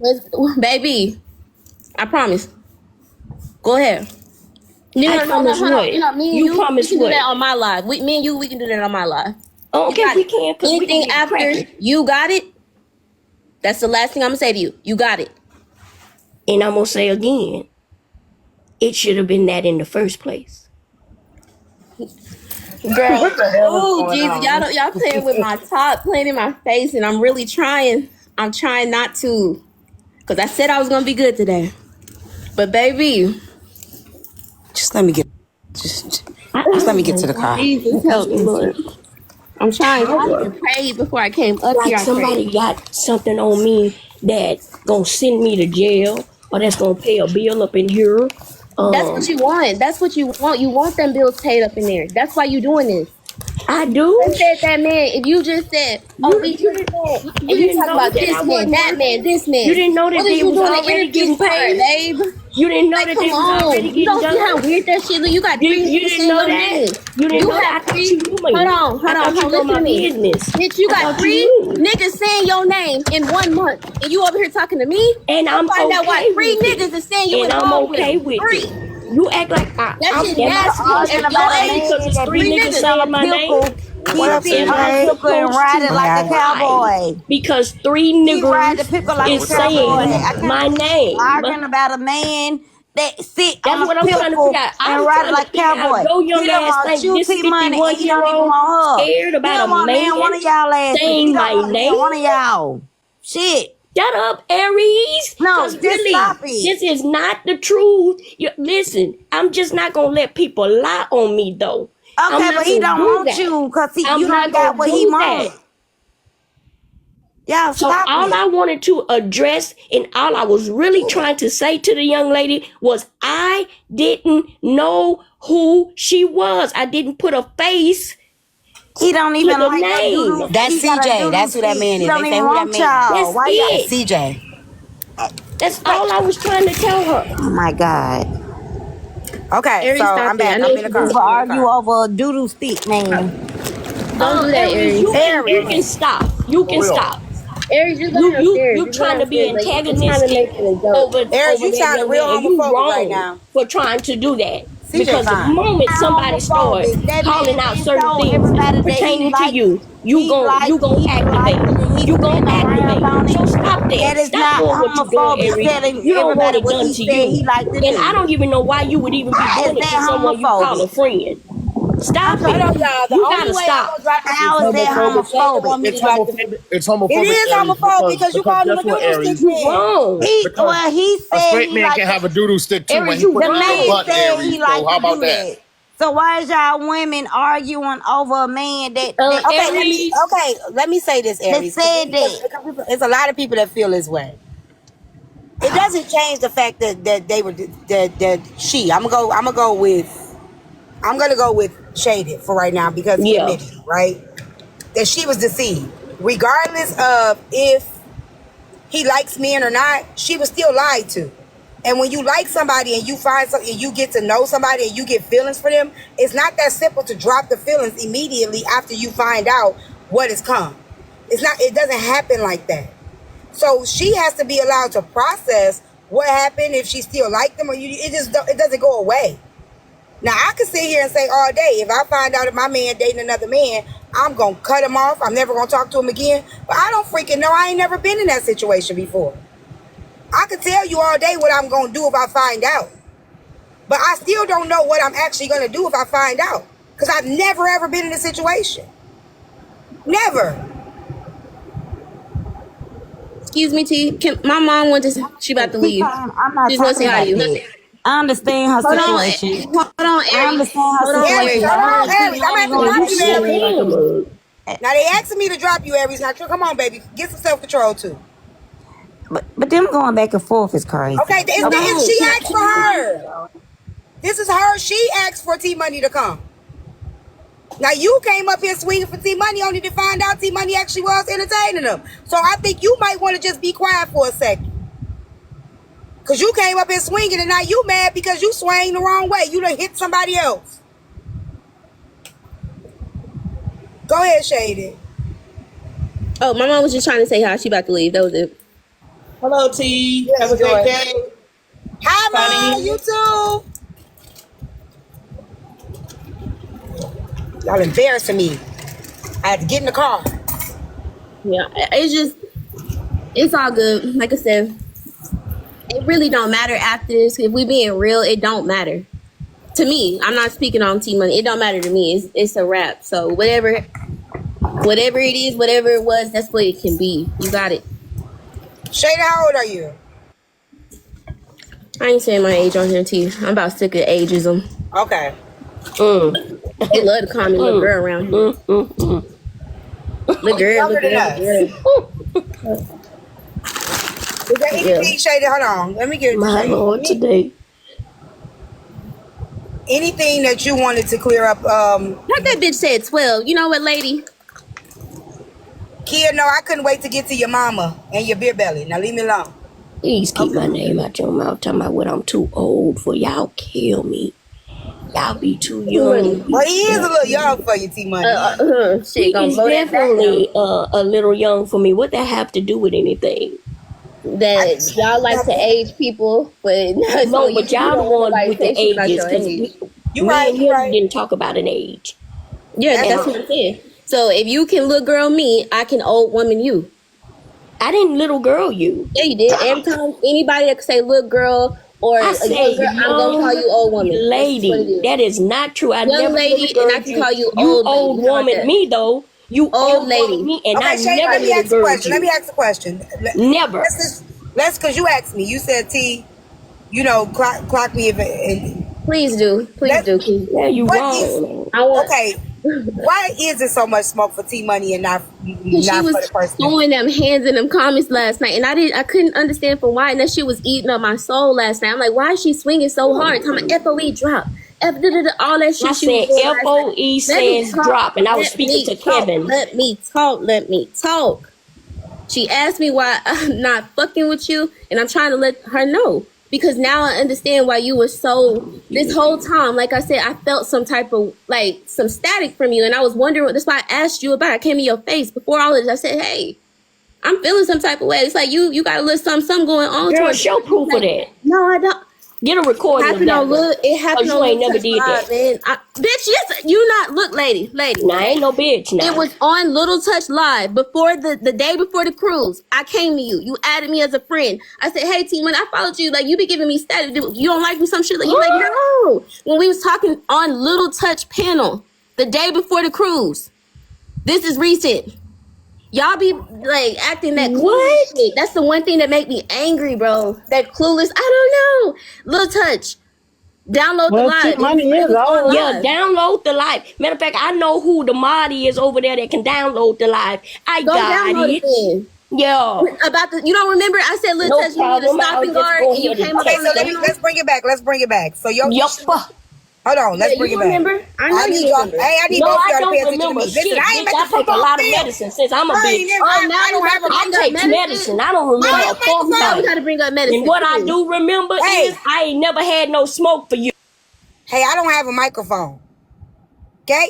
baby, I promise. Go ahead. You I know, no, promise hold on. what? You know, me and You you, we promise can do that what? on my live. Me and you, we can do that on my live. You Okay, got we it. can, because we can Anything get it after cracking. you got it, that's the last thing I'm gonna say to you. You got it. And I'm gonna say again, it should have been that in the first place. Girl. What the hell is Oh, going Jesus. on? Y'all playing with my top, playing in my face, and I'm really trying. I'm trying not to. Because I said I was going to be good today. But, baby, Just let me get. Just I let me don't get know to the car. why Jesus because help me, Lord. I'm trying. I power, even prayed before I came up here. like I prayed. somebody got something on me that gonna send me to jail or that's gonna pay a bill up in here. That's what you want. That's what you want. You want them bills paid up in there. That's why you doing this. I I do. said that man, if you just said, oh, we You just didn't said, and you you didn't talk know about that I this man, wasn't that man, working. this You man, didn't know that what is they you was doing the already interviews getting for, paid. babe? You didn't know Like, that come they was already on. You getting don't see done. how weird that shit look? You got three You niggas didn't saying know your that. name. You didn't You know that. have I thought three, you knew me. I hold on, thought you know listen my to me. business. Bitch, you I got thought you three knew. niggas saying your name in 1 month, and you over here talking to me? And Go I'm find out why okay three with it. niggas is saying you And I'm involved with okay them. with it. Three. You act like That I'm shit am I nasty. supposed Arguing to At be your about a mad age, man because it's that three be three niggas sitting niggas. on a saying my name? pickle. What He up, sitting Am on I a Aries? pickle and supposed ride to it like a cry cowboy. because three He ride the niggers pickle like a is cowboy. saying I can't my believe you name? arguing about a man that sit on That's a what I'm trying to figure pickle out. and I'm ride it trying to like a figure out cowboy. your He young don't ass want think you, this T Money, and 51 he year don't even old want her. scared He about a don't want man neither one of y'all asses. He saying don't my want neither one of name? y'all. Shit. Shut up, Aries. No, Because just really, stop it. this is not the truth. Listen, I'm just not going to let people lie on me, though. I'm Okay, but not he going to don't do want that. you because you I'm don't not got going to what he do that. wants. Y'all So stop all it. I wanted to address and all I was really trying to say to the young lady was I didn't know who she was. I didn't put a face He don't to even the like that name. doodoo. That's He got a CJ. doodoo That's who that stick. man He is. don't They say even who that want man. y'all. That's Why y'all? That's it. CJ. That's all I was trying to tell her. Oh my God. Okay, so Aries, stop I'm it. I back. know I'm what in the you're car. doing. People I'm in the argue car. over a doodle stick, man. Don't do that, Aries, Aries. you can Aries. stop. You For can real. stop. Aries, just go You downstairs. Just go trying to be downstairs. Like, you're trying to antagonistic make it a joke. Aries, over you that sounding young real man, and you homophobic right wrong now. for trying to do that. CJ Because the fine. moment somebody start Homophobic. That calling man out been certain told things everybody that pertaining to you, you gon' he liked activate. them and he You gon' stand around activate. on it. So stop that. That is Stop not doing what you're doing, homophobic. Aries. Telling You don't want everybody it what done he to said he you. liked to And I do. don't even know why you would even be How is doing it to that someone you call a homophobic? friend. Stop Hold it. on, y'all. The You only gotta way I'm stop. gonna drop the How It's is video that because homophobic. Jada homophobic? want me to It's drop the homophobic. video. It's It homophobic, is Aries, homophobic because you because called him guess a what, doodle stick Aries? You man. wrong. Because He a said straight he man can liked have a to. doodle stick too when Aries, he you put The it in your man wrong. butt, said he Aries. So liked how to about do that? that. So why is y'all women arguing over a man Okay, Aries, let me say this, that Aries, said that? because it's a lot of people that feel this way. It doesn't change the fact that they were that she. I'm gonna go with Shaded for right now because he yeah. admitted it, right? That she was deceived. Regardless of if he likes men or not, she was still lied to. And when you like somebody and you find something and you get to know somebody and you get feelings for them, it's not that simple to drop the feelings immediately after you find out what has come. It doesn't happen like that. So she has to be allowed to process what happened if she still liked them or it doesn't go away. Now I can sit here and say all day, if I find out that my man dating another man, I'm gonna cut him off. I'm never gonna talk to him again. But I don't freaking know. I ain't never been in that situation before. I could tell you all day what I'm gonna do if I find out. But I still don't know what I'm actually gonna do if I find out. Because I've never ever been in a situation. Never. Excuse me, T. My mom wanted to. She about to leave. I'm not She's gonna say talking hi about to you. that. I understand her Hold on, situation. hold on, I Aries. understand her Hold on, situation. Aries, But hold her on, and Aries. I'm T gonna have to Money drop don't you, share Aries. like that. Now they asking me to drop you, Aries. Now come on, baby. Get some self-control too. But them going back and forth is crazy. Okay, no. she asked for her. This is her. She asked for T Money to come. Now you came up here swinging for T Money only to find out T Money actually was entertaining them. So I think you might want to just be quiet for a second. Cause you came up here swinging and now you mad because you swang the wrong way. You done hit somebody else. Go ahead, Shady. Oh, my mom was just trying to say hi. She about to leave. That was it. Hello, T. Yes, Have a great Joy. day. Hi, Mom. You too. Y'all embarrassing me. I had to get in the car. Yeah, it's all good. Like I said, it really don't matter after this. If we being real, it don't matter. To me, I'm not speaking on T Money. It don't matter to me. It's a wrap. So whatever it is, whatever it was, that's what it can be. You got it. Shady, how old are you? I ain't saying my age on here, T. I'm about sick of ageism. Okay. They love to call me little girl around here. Little girl, Younger little than girl. us. Is there anything, Shady? Hold on. Let me get it. My Lord, today. Anything that you wanted to clear up? Like that bitch said 12. You know what, lady? Kia, no, I couldn't wait to get to your mama and your beer belly. Now leave me alone. Please keep my name out your mouth. Talking about what I'm too old for. Y'all kill me. Y'all be too young. Well, he is a little young for you, T Money. Shit, He gonna is blow that back definitely a little young for me. What that have to do with anything? that y'all like to age people, but No, but y'all the one with the say shit about ages, your because age. You me right, and you him right. didn't talk about an age. Yeah, that's what I'm saying. So if you can little girl me, I can old woman you. I didn't little girl you. Yeah, you did. Every time anybody that could say little girl or I a said young girl, I'm gonna call young you old woman. That's just what it lady. is. That is not true. I Young never lady, little and I girled can you. call you You old lady. old How about woman that? me though. You Old old lady. woman me, and Okay, I Shady, never let me little ask a girled question. Let me you. ask a question. Never. Let's, because you asked me. You said, T, clock me if it. Please do. Please Let, do. 'Cause Yeah, you what is, wrong. I want. okay, why is there so much smoke for T Money and Cause she not for the was person? throwing them hands in them comments last night, and I couldn't understand for why. And that shit was eating up my soul last night. I'm like, why is she swinging so hard? Talking about FOE drop, all that shit I she was said doing last night. FOE Let me says talk. drop, and I was Let speaking me to talk. Kevin. Let me talk. Let me talk. She asked me why I'm not fucking with you, and I'm trying to let her know. Because now I understand why you were so, this whole time, like I said, I felt some type of, like, some static from you. And I was wondering, that's why I asked you about it. I came in your face before all of this. I said, hey, I'm feeling some type of way. It's like, you got a little something going on Girl, towards show me. proof of that. No, I don't. Get a recording of that one. It happened Cause on you ain't Little never Touch did Live, that. man. Bitch, yes, you not, look, lady. Nah, I ain't no bitch now. It was on Little Touch Live before the day before the cruise. I came to you. You added me as a friend. I said, hey, T, when I followed you, like, you be giving me status. You don't like me, some shit? Like, you like, no. When we was talking on Little Touch panel the day before the cruise. This is recent. Y'all be, like, acting that clueless What? shit. That's the one thing that make me angry, bro. That clueless. I don't know. Little Touch. Download the Well, T live. Money It is was on old. Yeah, live. download the live. Matter of fact, I know who the mod is over there that can download the live. I Go got download it it. then. Yeah. About the, you don't remember? I said, Lil No Touch, you need a problem. I'll stopping just guard, go and you ahead and came up Okay, on text the so them. panel. let's bring it back. Let's bring it back. So your Yup. issue. Hold on, let's Yeah, bring you it back. remember? I know you y'all. remember. Hey, I need No, both I y'all to pay don't attention to remember me. Listen, shit, I ain't bitch. met I the take a football lot of field. medicine since I'm a bitch. Oh, now I we don't have have to a I bring up take medicine. medicine. I don't No, remember a fucking no, we thing. got to bring up medicine. And what I Please. do remember Hey. is I ain't never had no smoke for you. Hey, I don't have a microphone. Okay?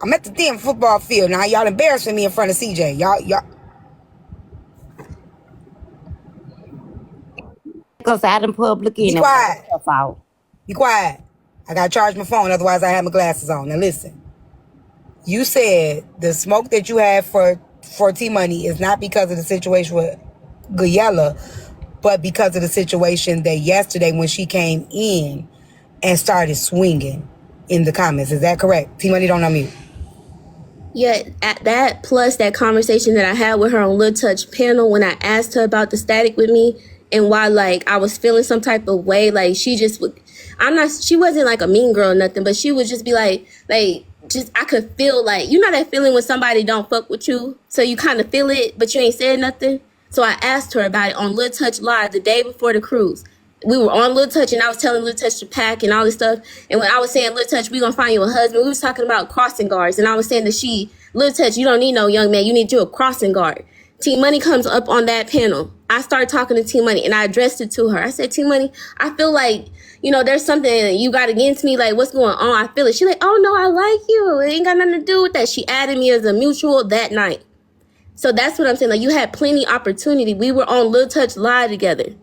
I'm at the damn football field now. Y'all embarrassing me in front of CJ. Y'all. Because out in public Be and quiet. stuff out. Be quiet. I gotta charge my phone, otherwise I have my glasses on. Now listen. You said the smoke that you have for T Money is not because of the situation with GoodYellow, but because of the situation that yesterday when she came in and started swinging in the comments. Is that correct? T Money don't unmute. Yeah, at that plus that conversation that I had with her on Lil Touch panel when I asked her about the static with me and why like I was feeling some type of way, like she just would she wasn't like a mean girl or nothing, but she would just be like just I could feel like, you know that feeling when somebody don't fuck with you, so you kind of feel it but you ain't said nothing. So I asked her about it on Lil Touch Live the day before the cruise. We were on Lil Touch and I was telling Lil Touch to pack and all this stuff. And when I was saying, Lil Touch, we gonna find you a husband, we was talking about crossing guards. And I was saying that Lil Touch, you don't need no young man, you need you a crossing guard. T Money comes up on that panel. I started talking to T Money and I addressed it to her. I said, T Money, I feel like, you know, there's something you got against me. Like, what's going on? I feel it. She's like, oh no, I like you. It ain't got nothing to do with that. She added me as a mutual that night. So that's what I'm saying. Like, you had plenty opportunity. We were on Lil Touch Live together.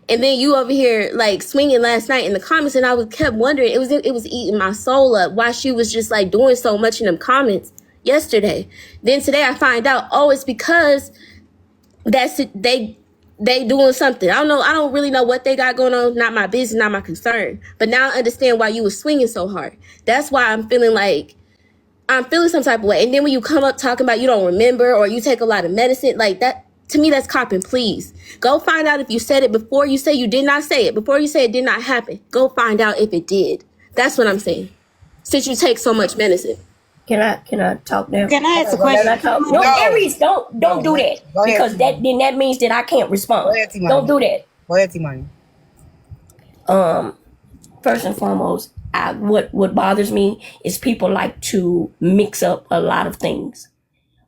And then you over here like swinging last night in the comments, and I kept wondering, it was eating my soul up why she was just like doing so much in them comments yesterday. Then today I find out, oh, it's because that's it, they doing something. I don't really know what they got going on. Not my business, not my concern. But now I understand why you was swinging so hard. That's why I'm feeling some type of way. And then when you come up talking about you don't remember or you take a lot of medicine, like that, to me, that's copping. Please go find out if you said it before you say you did not say it. Before you say it did not happen, go find out if it did. That's what I'm saying. Since you take so much medicine. Can I talk now? Can I ask a question? No, Aries, don't do that. Because that means that I can't respond. Don't do that. Go ahead, T-Money. First and foremost, what bothers me is people like to mix up a lot of things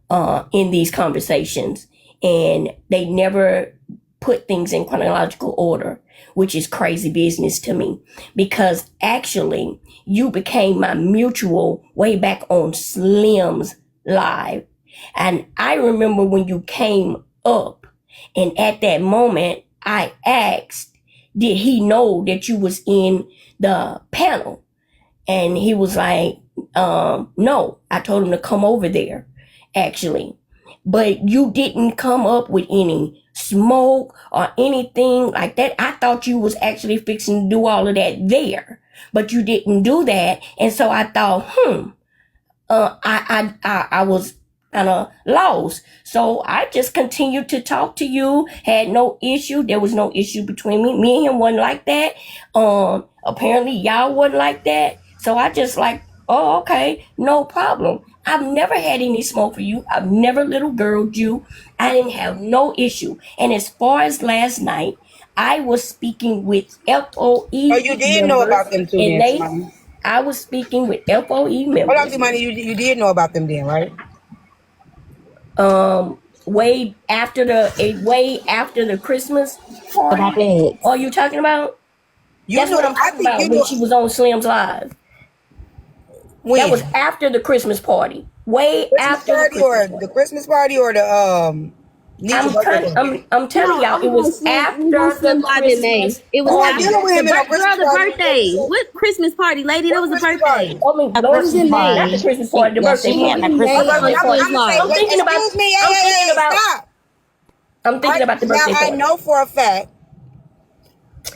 in these conversations, and they never put things in chronological order, which is crazy business to me, because actually you became my mutual way back on Slim's Live. And I remember when you came up, and at that moment I asked, did he know that you was in the panel? And he was like, no. I told him to come over there, actually. But you didn't come up with any smoke or anything like that. I thought you was actually fixing to do all of that there, but you didn't do that. And so I thought, I was kind of lost. So I just continued to talk to you, had no issue. There was no issue between me. Me and him wasn't like that. Apparently y'all wasn't like that. So I just like, oh, okay, no problem. I've never had any smoke for you. I've never little girled you. I didn't have no issue. And as far as last night, I was speaking with FOE. Oh, you did know about them too, then, I was speaking with FOE members. Hold on, T-Money, you did know about them then, right? Way after the Christmas party. Are you talking about? That's what I'm talking about when she was on Slim's Live. When? That was after the Christmas party. After the Christmas party or the I'm telling y'all, it was after the Christmas. It was after the birthday. What Christmas party, lady? That was a birthday. Not the Christmas party. The birthday party. I'm thinking about the birthday party. I know for a fact.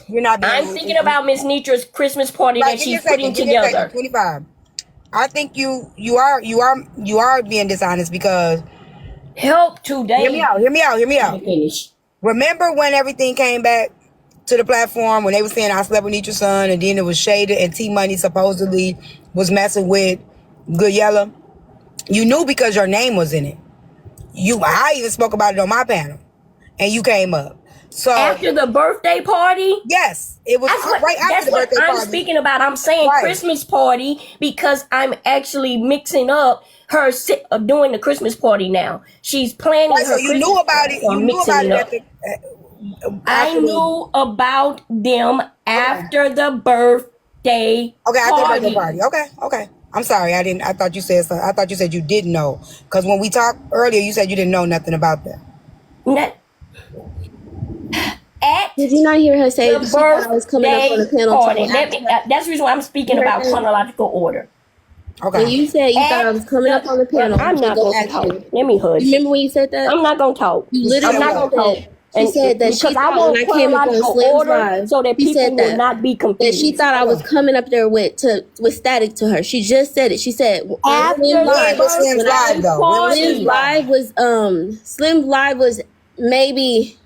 I'm thinking about Miss Nitra's Christmas party that she's putting together. 25. I think you are being dishonest because help today. Hear me out. Remember when everything came back to the platform when they were saying I slept with Nitra's son, and then it was shaded and T-Money supposedly was messing with GoodYellow? You knew because your name was in it. I even spoke about it on my panel, and you came up. So after the birthday party? Yes. It was right after the birthday party. That's what I'm speaking about. I'm saying Christmas party because I'm actually mixing up her doing the Christmas party now. She's planning her Christmas knew about it. You knew about it I knew about them after the birthday party. After the birthday party. Okay. I'm sorry. I thought you said something. I thought you said you didn't know. Because when we talked earlier, you said you didn't know nothing about that. Did you not hear her say that I was coming up on the panel? That's the reason why I'm speaking about chronological order. Okay. When you said you thought I was coming up on the panel, I'm not going to talk. Let me hush. You remember when you said that? I'm not going to talk. You literally I'm not going to talk. She said that she because I thought want when I came up on chronological Slim's order live, so that she people said will not be that confused. she thought I was coming up there with static to her. She just said it. She said on After Slim the Live. When was Slim's When I live though? When was Slim's Slim's live was Slim's live was maybe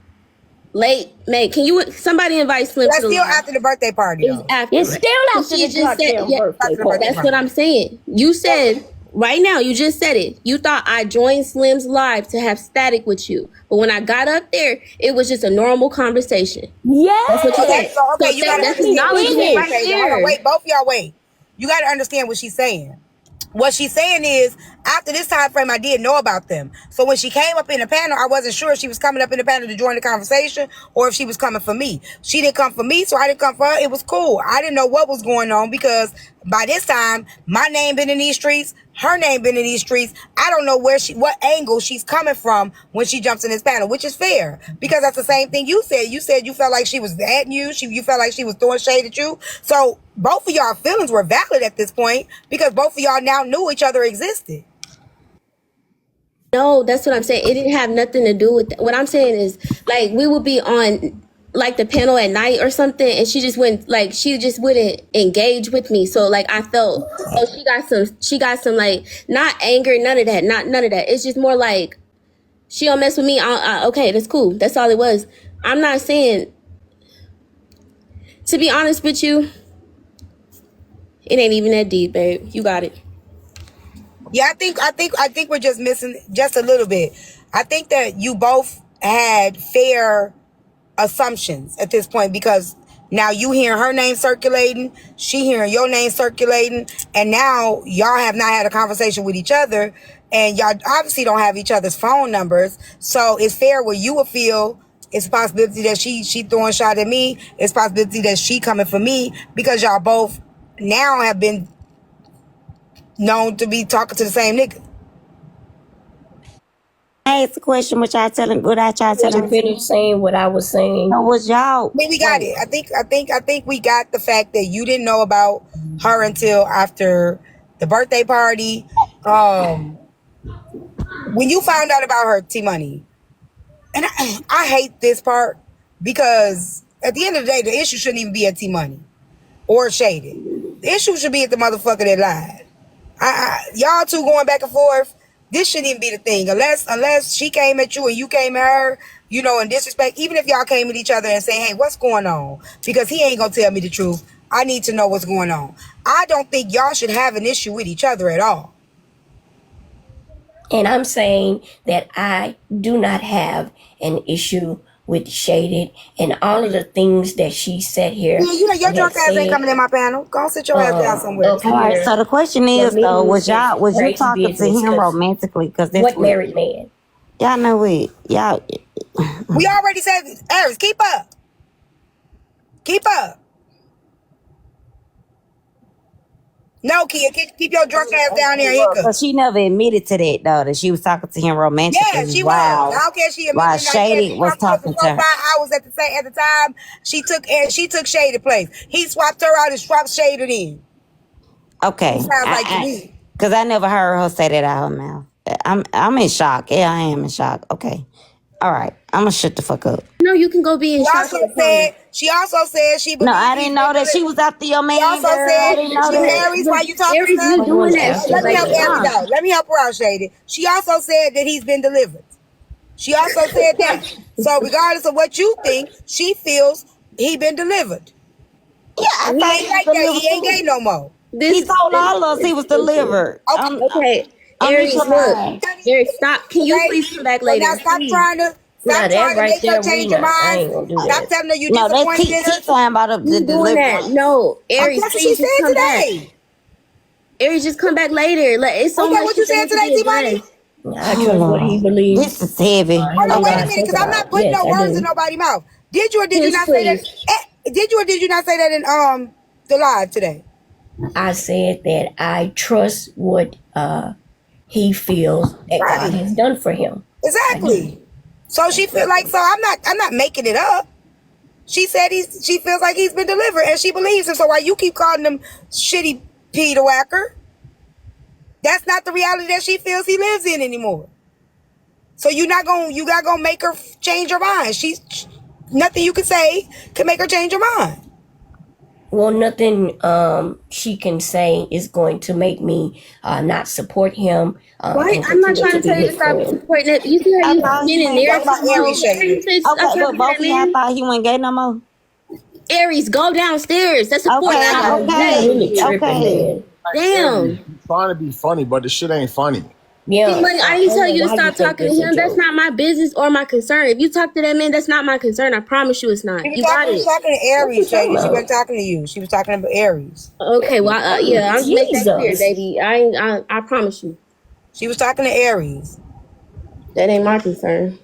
late May. Can you somebody invite Slim to That's the still live? after the birthday party It's though. after. It's still So after she the just said, goddamn yeah, birthday After the party. birthday that's what I'm saying. You said right now, you just said it. You thought I joined Slim's live to have static with you. But when I got up there, it was just a normal conversation. Yes. That's what you Okay, said. so okay, So you gotta that's understand what she's saying. acknowledgement right Okay, so hold on, there. wait, both of y'all wait. You gotta understand what she's saying. What she's saying is, after this time frame, I did know about them. So when she came up in the panel, I wasn't sure if she was coming up in the panel to join the conversation or if she was coming for me. She didn't come for me, so I didn't come for her. It was cool. I didn't know what was going on because by this time, my name been in these streets, her name been in these streets. I don't know what angle she's coming from when she jumps in this panel, which is fair because that's the same thing you said. You said you felt like she was at you. You felt like she was throwing shade at you. So both of y'all feelings were valid at this point because both of y'all now knew each other existed. No, that's what I'm saying. It didn't have nothing to do with that. What I'm saying is, like, we would be on like the panel at night or something, and she just wouldn't engage with me. So like I felt, oh, she got some like not anger, none of that, none of that. It's just more like she don't mess with me. Okay, that's cool. That's all it was. I'm not saying. To be honest with you, it ain't even that deep, babe. You got it. Yeah, I think we're just missing just a little bit. I think that you both had fair assumptions at this point because now you hearing her name circulating, she hearing your name circulating, and now y'all have not had a conversation with each other, and y'all obviously don't have each other's phone numbers. So it's fair where you would feel it's a possibility that she throwing shot at me. It's a possibility that she coming for me because y'all both now have been known to be talking to the same nigga. I asked a question, which I tell him, what I try to tell To him. finish saying what I was saying. No, was y'all? I mean, we got it. I think we got the fact that you didn't know about her until after the birthday party. When you found out about her, T Money, and I hate this part because at the end of the day, the issue shouldn't even be at T Money or Shaded. The issue should be at the motherfucker that lied. Y'all two going back and forth. This shouldn't even be the thing unless she came at you and you came at her, you know, in disrespect. Even if y'all came at each other and saying, "Hey, what's going on?" Because he ain't gonna tell me the truth. I need to know what's going on. I don't think y'all should have an issue with each other at all. And I'm saying that I do not have an issue with Shaded and all of the things that she said here. Yeah, you know your drunk ass ain't coming in my panel. Go sit your ass down somewhere. Up All right. here. So the question is, though, was you talking to him romantically? Because what married man? Y'all know it. Y'all. We already said, Aries, keep up. Keep up. No, Kia, keep your drunk ass down there. But she never admitted to that, though, that she was talking to him romantically. Yeah, she wow. was. I don't care if she admitted While it. Shady was talking to her. 5 hours at the time. She took Shady place. He swapped her out and swapped Shady in. Okay. Sounds like to me. Because I never heard her say that out of her mouth. I'm in shock. Yeah, I am in shock. Okay. All right. I'm going to shut the fuck up. No, you can go be in shock. She also said she No, I didn't know that she was after your man. She also said, I didn't know that. Aries, why you talking Aries, to you doing that shit. Let me Like, help Aries out. Let me help her out, Shady. She also said that he's been delivered. She also said that. So regardless of what you think, she feels he been delivered. Yeah, I he thought ain't like that. He ain't gay no more. He told all of us he was delivered. Okay. Aries, look. Aries, stop. Can you please come back later? Now stop trying to make her change her mind. Stop telling her you disappointed in her. Talking about the deliverance. No, Aries, that's what she said today. Aries, just come back later. Like, it's so much. What you said today, T-Money? I trust what he believes. This is heavy. Hold on, wait a minute, because I'm not putting no words in nobody's mouth. Did you or did you not say that? Did you or did you not say that in the live today? I said that I trust what he feels that God has done for him. Exactly. So she feel like I'm not making it up. She said she feels like he's been delivered and she believes him. So why you keep calling him shitty Peter Whacker? That's not the reality that she feels he lives in anymore. So you not gonna make her change her mind. Nothing you can say can make her change her mind. Well, nothing she can say is going to make me not support him. Why? I'm not trying to tell you to stop supporting it. You see how you spinning narrative Okay, but both of y'all thought he wasn't gay no more. Aries, go downstairs. That's support. Okay. Really tripping, man. Damn. He's trying to be funny, but the shit ain't funny. Yeah. I didn't tell you to stop talking to him. That's not my business or my concern. If you talk to that man, that's not my concern. I promise you it's not. She was talking to Aries, Shady. She wasn't talking to you. She was talking to Aries. Okay, well, yeah, I'm just making that clear, baby. I promise you. She was talking to Aries. That ain't my concern.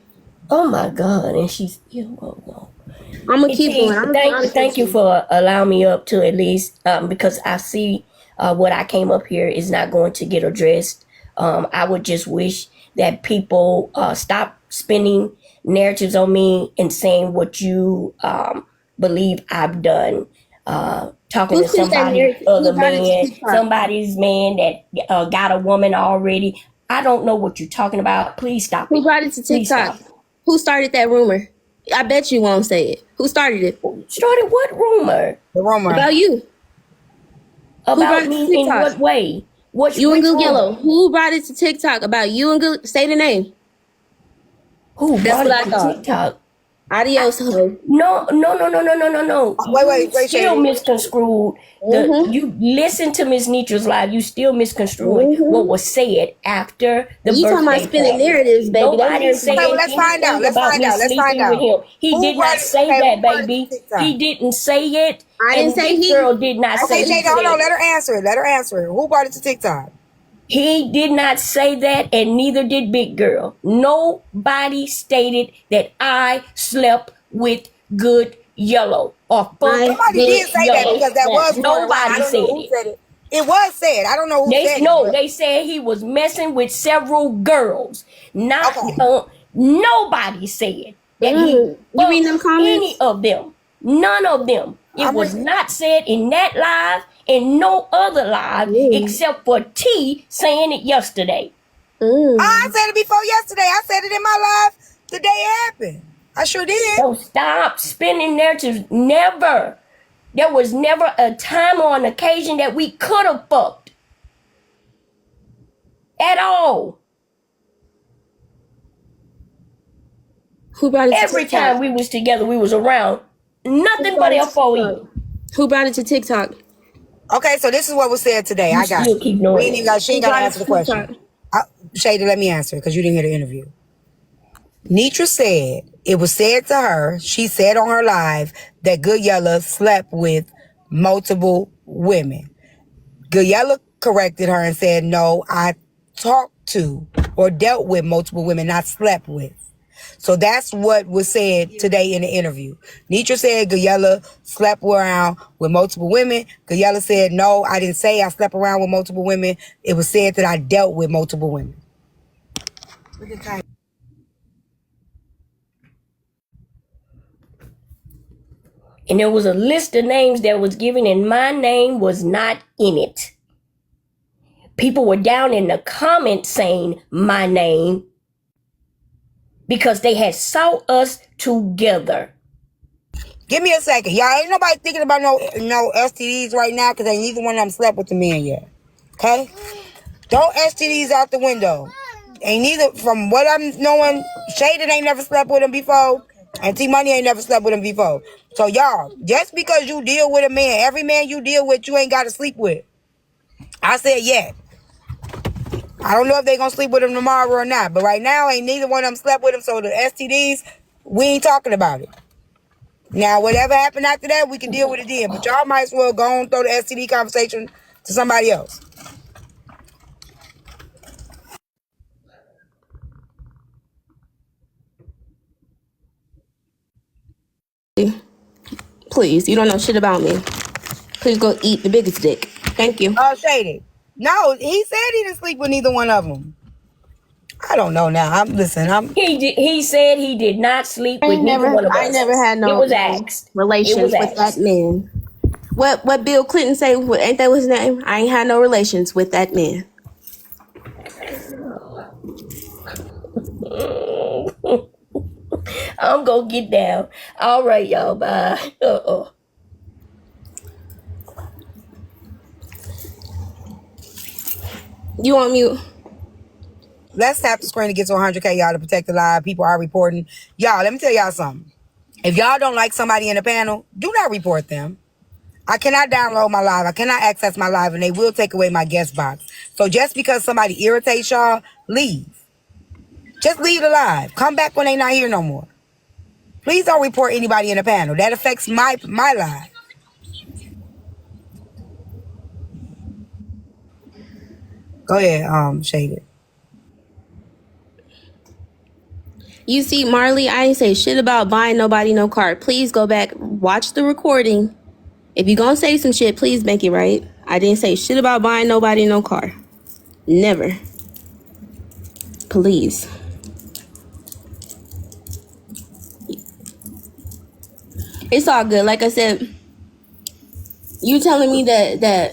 Oh my God. And she's, I'm gonna keep going. Thank you for allowing me up to at least, because I see what I came up here is not going to get addressed. I would just wish that people stop spinning narratives on me and saying what you believe I've done. Talking to somebody, other man, somebody's man that got a woman already. I don't know what you're talking about. Please stop. Who brought it to TikTok? Who started that rumor? I bet you won't say it. Who started it? Started what rumor? The rumor about you. About me in what way? You and GoodYellow. Who brought it to TikTok about you and Good? Say the name. Who That's brought it to TikTok? Adios, ho. No. Wait, still misconstrued. You listen to Miss Nitra's live. You still misconstrued what was said after the birthday. You talking about spinning narratives, baby? Nobody said anything. Let's find out. With him. He did not say that, baby. He didn't say it. I didn't say he. Girl did not say. Okay, hold on. Let her answer. Who brought it to TikTok? He did not say that, and neither did Big Girl. Nobody stated that I slept with GoodYellow or somebody did say that because that was nobody said it. It was said. I don't know who said it. No, they said he was messing with several girls. Nobody said that he read them comments? Any of them. None of them. It was not said in that live and no other live except for T saying it yesterday. I said it before yesterday. I said it in my live the day it happened. I sure did. So stop spinning narratives. Never. There was never a time or an occasion that we could have fucked. At all. Who brought it to Every TikTok? time we was together, we was around. Nothing but FOE. Who brought it to TikTok? Okay, so this is what was said today. I got it. She ain't got to answer the question. Shady, let me answer because you didn't hear the interview. Nitra said, it was said to her, she said on her live that GoodYellow slept with multiple women. GoodYellow corrected her and said, no, I talked to or dealt with multiple women, not slept with. So that's what was said today in the interview. Nitra said GoodYellow slept around with multiple women. GoodYellow said, no, I didn't say I slept around with multiple women. It was said that I dealt with multiple women. Look at time. And there was a list of names that was given and my name was not in it. People were down in the comments saying my name because they had saw us together. Give me a second. Y'all ain't nobody thinking about no STDs right now because ain't neither one of them slept with the man yet. Okay? Don't STDs out the window. Ain't neither, from what I'm knowing, Shaded ain't never slept with him before. And T-Money ain't never slept with him before. So y'all, just because you deal with a man, every man you deal with, you ain't got to sleep with. I said yeah. I don't know if they gonna sleep with him tomorrow or not. But right now, ain't neither one of them slept with him. So the STDs, we ain't talking about it. Now, whatever happened after that, we can deal with it then. But y'all might as well go and throw the STD conversation to somebody else. Please, you don't know shit about me. Please go eat the biggest dick. Thank you. Shady. No, he said he didn't sleep with neither one of them. I don't know now. He said he did not sleep with neither one of us. I never had no relations with that man. What Bill Clinton say? Ain't that his name? I ain't had no relations with that man. I'm gonna get down. All right, y'all. Bye. You on mute? Let's tap the screen to get to 100K, y'all, to protect the live. People are reporting. Y'all, let me tell y'all something. If y'all don't like somebody in the panel, do not report them. I cannot download my live. I cannot access my live, and they will take away my guest box. So just because somebody irritates y'all, leave. Just leave the live. Come back when they not here no more. Please don't report anybody in the panel. That affects my live. Go ahead, Shaded. You see, Marley, I ain't say shit about buying nobody no car. Please go back, watch the recording. If you gonna say some shit, please make it right. I didn't say shit about buying nobody no car. Never. Please. It's all good. Like I said, you telling me that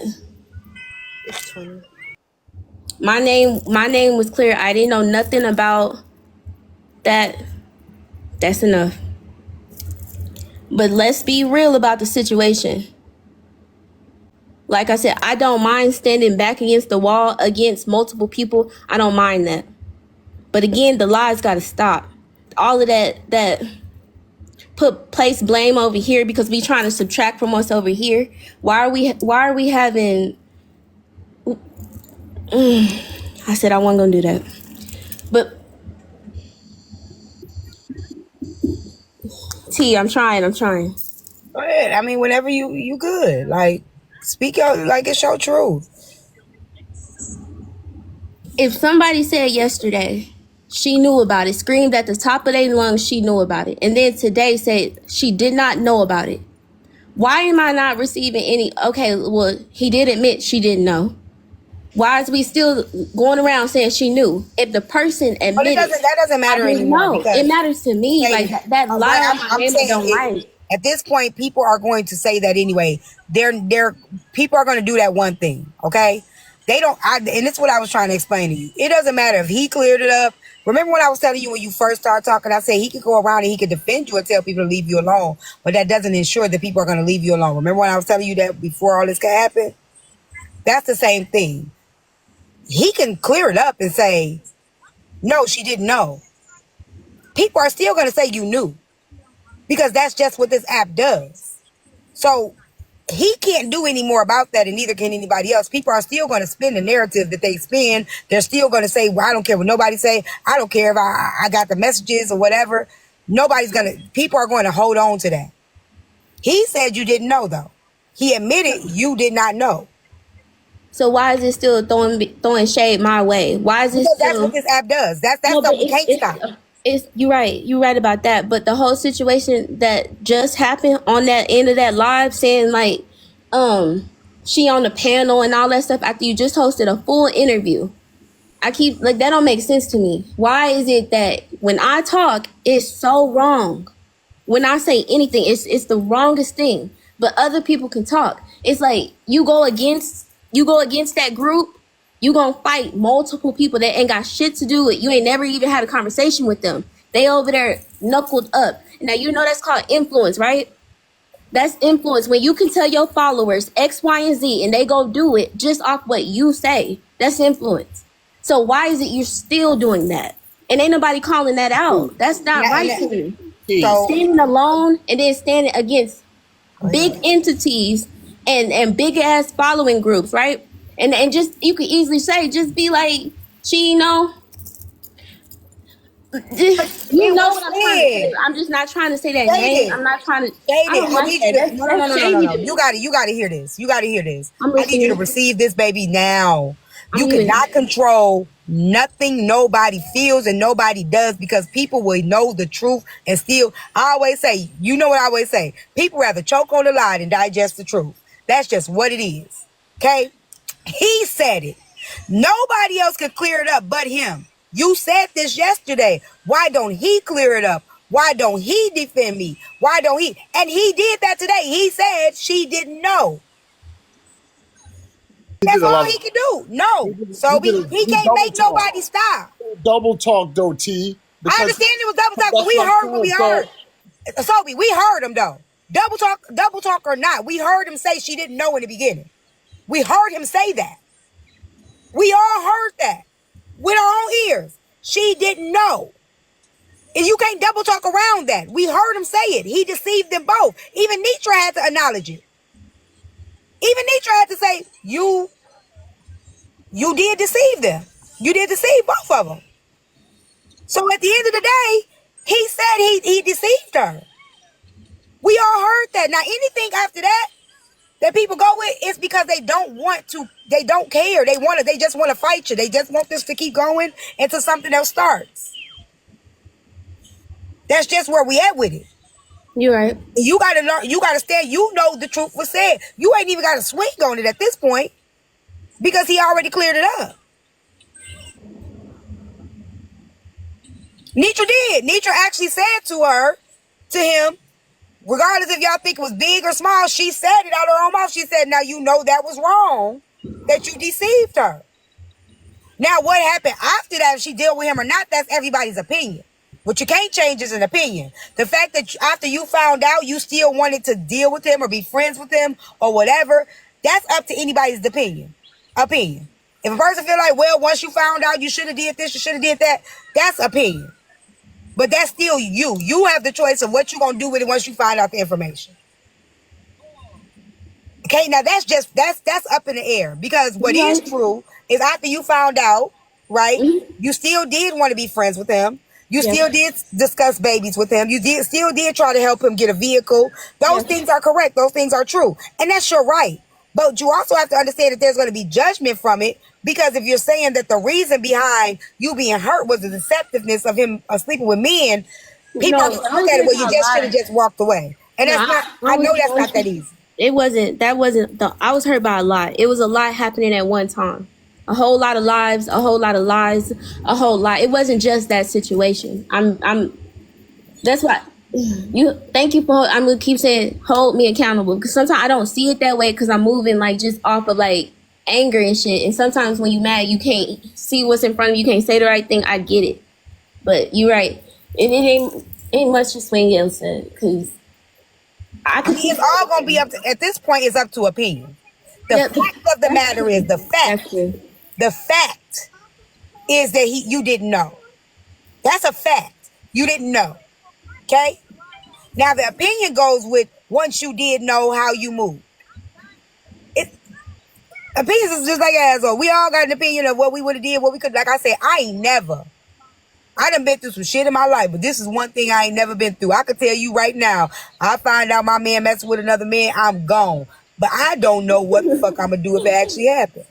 my name was clear. I didn't know nothing about that. That's enough. But let's be real about the situation. Like I said, I don't mind standing back against the wall against multiple people. I don't mind that. But again, the lies gotta stop. All of that place blame over here because we trying to subtract from us over here. Why are we having I said I wasn't gonna do that. But T, I'm trying. Go ahead. I mean, whenever you good. Like, speak out like it's your truth. If somebody said yesterday she knew about it, screamed at the top of their lungs she knew about it, and then today said she did not know about it, why am I not receiving any? Okay, well, he did admit she didn't know. Why is we still going around saying she knew? If the person admitted, that doesn't matter anymore. No, it matters to me. Hey, like that lie on my name don't right. At this point, people are going to say that anyway. People are going to do that one thing, okay? They don't, and it's what I was trying to explain to you. It doesn't matter if he cleared it up. Remember when I was telling you when you first started talking, I said he could go around and he could defend you and tell people to leave you alone, but that doesn't ensure that people are going to leave you alone. Remember when I was telling you that before all this could happen? That's the same thing. He can clear it up and say, no, she didn't know. People are still going to say you knew because that's just what this app does. So he can't do any more about that, and neither can anybody else. People are still going to spin the narrative that they spin. They're still going to say, well, I don't care what nobody say. I don't care if I got the messages or whatever. People are going to hold on to that. He said you didn't know, though. He admitted you did not know. So why is it still throwing shade my way? Why is it because still? That's what this app does. That's something we can't stop. You're right about that. But the whole situation that just happened on that end of that live, saying like, she on the panel and all that stuff after you just hosted a full interview. I keep like that don't make sense to me. Why is it that when I talk, it's so wrong? When I say anything, it's the wrongest thing. But other people can talk. It's like you go against that group, you gonna fight multiple people that ain't got shit to do with you. Ain't never even had a conversation with them. They over there knuckled up. Now you know that's called influence, right? That's influence. When you can tell your followers X, Y, and Z and they go do it just off what you say, that's influence. So why is it you're still doing that? And ain't nobody calling that out. That's not right to me. So, standing alone and then standing against big entities and big ass following groups, right? And just you could easily say, just be like, you know what I'm trying to say. I'm just not trying to say that name. I'm not trying to. I don't like that. No. You got to hear this. I need you to receive this, baby, now. You cannot control nothing nobody feels and nobody does because people will know the truth and still. I always say, you know what I always say? People rather choke on the lie than digest the truth. That's just what it is. Okay? He said it. Nobody else could clear it up but him. You said this yesterday. Why don't he clear it up? Why don't he defend me? Why don't he? And he did that today. He said she didn't know. That's all he can do. No. So he can't make nobody stop. Double talk though, T. I understand it was double talk, but we heard what we heard. Sophie, we heard him though. Double talk or not, we heard him say she didn't know in the beginning. We heard him say that. We all heard that with our own ears. She didn't know. And you can't double talk around that. We heard him say it. He deceived them both. Even Nitra had to acknowledge it. Even Nitra had to say, you did deceive them. You did deceive both of them. So at the end of the day, he said he deceived her. We all heard that. Now anything after that people go with is because they don't want to, they don't care. They just want to fight you. They just want this to keep going until something else starts. That's just where we at with it. You're right. You gotta learn, you gotta stand, you know the truth was said. You ain't even got to swing on it at this point because he already cleared it up. Nitra did. Nitra actually said to him, regardless if y'all think it was big or small, she said it out of her own mouth. She said, now you know that was wrong, that you deceived her. Now what happened after that, if she dealt with him or not, that's everybody's opinion. What you can't change is an opinion. The fact that after you found out, you still wanted to deal with him or be friends with him or whatever, that's up to anybody's opinion. If a person feel like, well, once you found out you should have did this, you should have did that, that's opinion. But that's still you. You have the choice of what you're going to do with it once you find out the information. Okay, now that's up in the air. Because what is true is after you found out, right, you still did want to be friends with him. You still did discuss babies with him. You still did try to help him get a vehicle. Those things are correct. Those things are true. And that's your right. But you also have to understand that there's going to be judgment from it. Because if you're saying that the reason behind you being hurt was the deceptiveness of him sleeping with men, people look at it where you just should have just walked away. And that's not, I know that's not that easy. I was hurt by a lot. It was a lot happening at one time. A whole lot of lives, a whole lot of lies, a whole lot. It wasn't just that situation. That's why thank you for, I'm going to keep saying, hold me accountable. Because sometimes I don't see it that way because I'm moving like just off of like anger and shit. And sometimes when you mad, you can't see what's in front of you. You can't say the right thing. I get it. But you're right. It ain't much to swing else because it's all going to be up to, at this point, it's up to opinion. The fact of the matter is, the fact is that you didn't know. That's a fact. You didn't know. Okay? Now, the opinion goes with once you did know how you moved. Opinions is just like asshole. We all got an opinion of what we would have did, what we could. Like I said, I done been through some shit in my life, but this is one thing I ain't never been through. I could tell you right now, I find out my man messing with another man, I'm gone. But I don't know what the fuck I'm gonna do if it actually happened.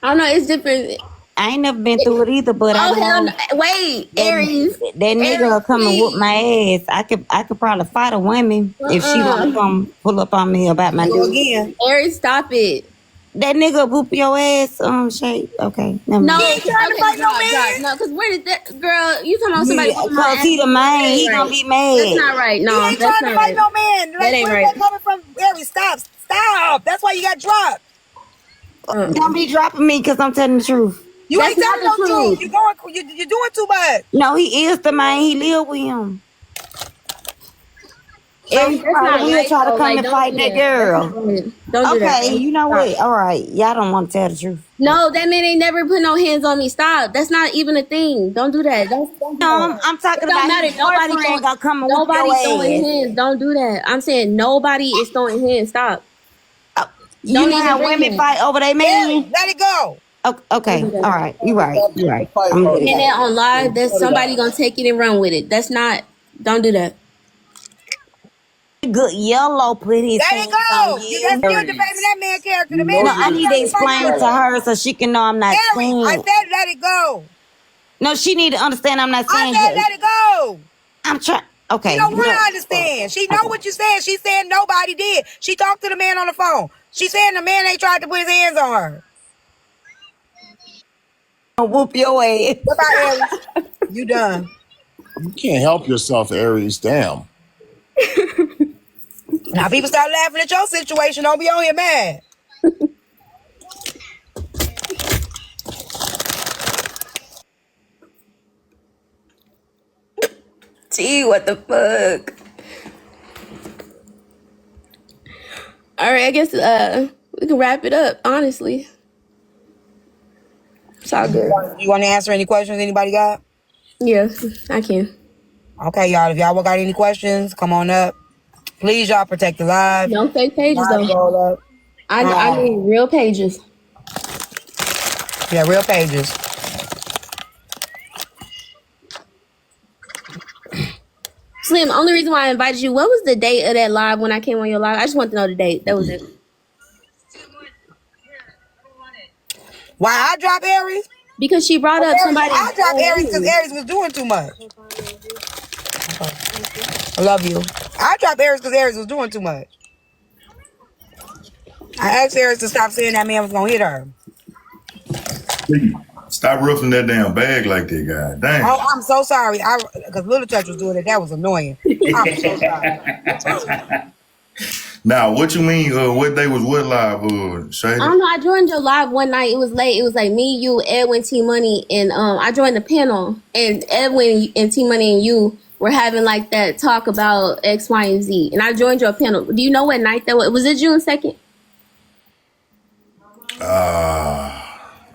I don't know, it's different. I ain't never been through it either, but I know. No. Wait, Aries. That nigga will come and whoop my ass. I could probably fight a woman if she wanna come pull up on me about my dude. Again. Aries, stop it. That nigga whoop your ass, Shay. Okay, never mind. No, he ain't trying to fight no man. No, because where did that girl? You talking about somebody? Because he the man, he gonna be mad. That's not right. No, he ain't trying to fight no man. Like, that ain't where's right. that coming from? Aries, stop. That's why you got dropped. Don't be dropping me because I'm telling the truth. You ain't telling no truth. You're doing too much. No, he is the man. He live with him. Everybody will try to come and fight that girl. Don't do that. Okay, you know what? All right, y'all don't want to tell the truth. No, that man ain't never put no hands on me. Stop. That's not even a thing. Don't do that. Don't No, I'm talking about his boyfriend gonna come and whoop your nobody throwing ass. hands. Don't do that. I'm saying nobody is throwing hands. Stop. You know how women fight over their man? Let it go. Okay, all right. You're right. I'm And that on live, that's somebody gonna take it and run with it. That's not. Don't do that. GoodYellow put his Let hands it go. on That's still defaming that man character. The man. No, I need to explain to her so she can know I'm not saying. I said let it go. No, she need to understand I'm not saying. I said let it go. I'm trying. Okay. She don't want to understand. She know what you said. She said nobody did. She talked to the man on the phone. She said the man ain't tried to put his hands on her. I'll whoop your ass. What about Aries? You done. You can't help yourself, Aries. Damn. Now people start laughing at your situation. Don't be on here mad. Gee, what the fuck? All right, I guess we can wrap it up. Honestly, it's all good. You want to answer any questions anybody got? Yeah, I can. Okay, y'all. If y'all got any questions, come on up. Please, y'all, protect the live. No fake pages Live though. roll up. I need real pages. Yeah, real pages. Slim, only reason why I invited you, what was the date of that live when I came on your live? I just want to know the date. That was it. Why I drop Aries? Because she brought up somebody. I dropped Aries because Aries was doing too much. I love you. I dropped Aries because Aries was doing too much. I asked Aries to stop saying that man was gonna hit her. Stop roofing that damn bag like that, guy. Damn. Oh, I'm so sorry. Because Little Touch was doing it. That was annoying. I'm so sorry. Now, what you mean? What day was what live? Shady? I don't know. I joined your live one night. It was late. It was like me, you, Edwin, T Money, and I joined the panel. And Edwin and T Money and you were having like that talk about X, Y, and Z. And I joined your panel. Do you know what night that was? Was it June 2nd?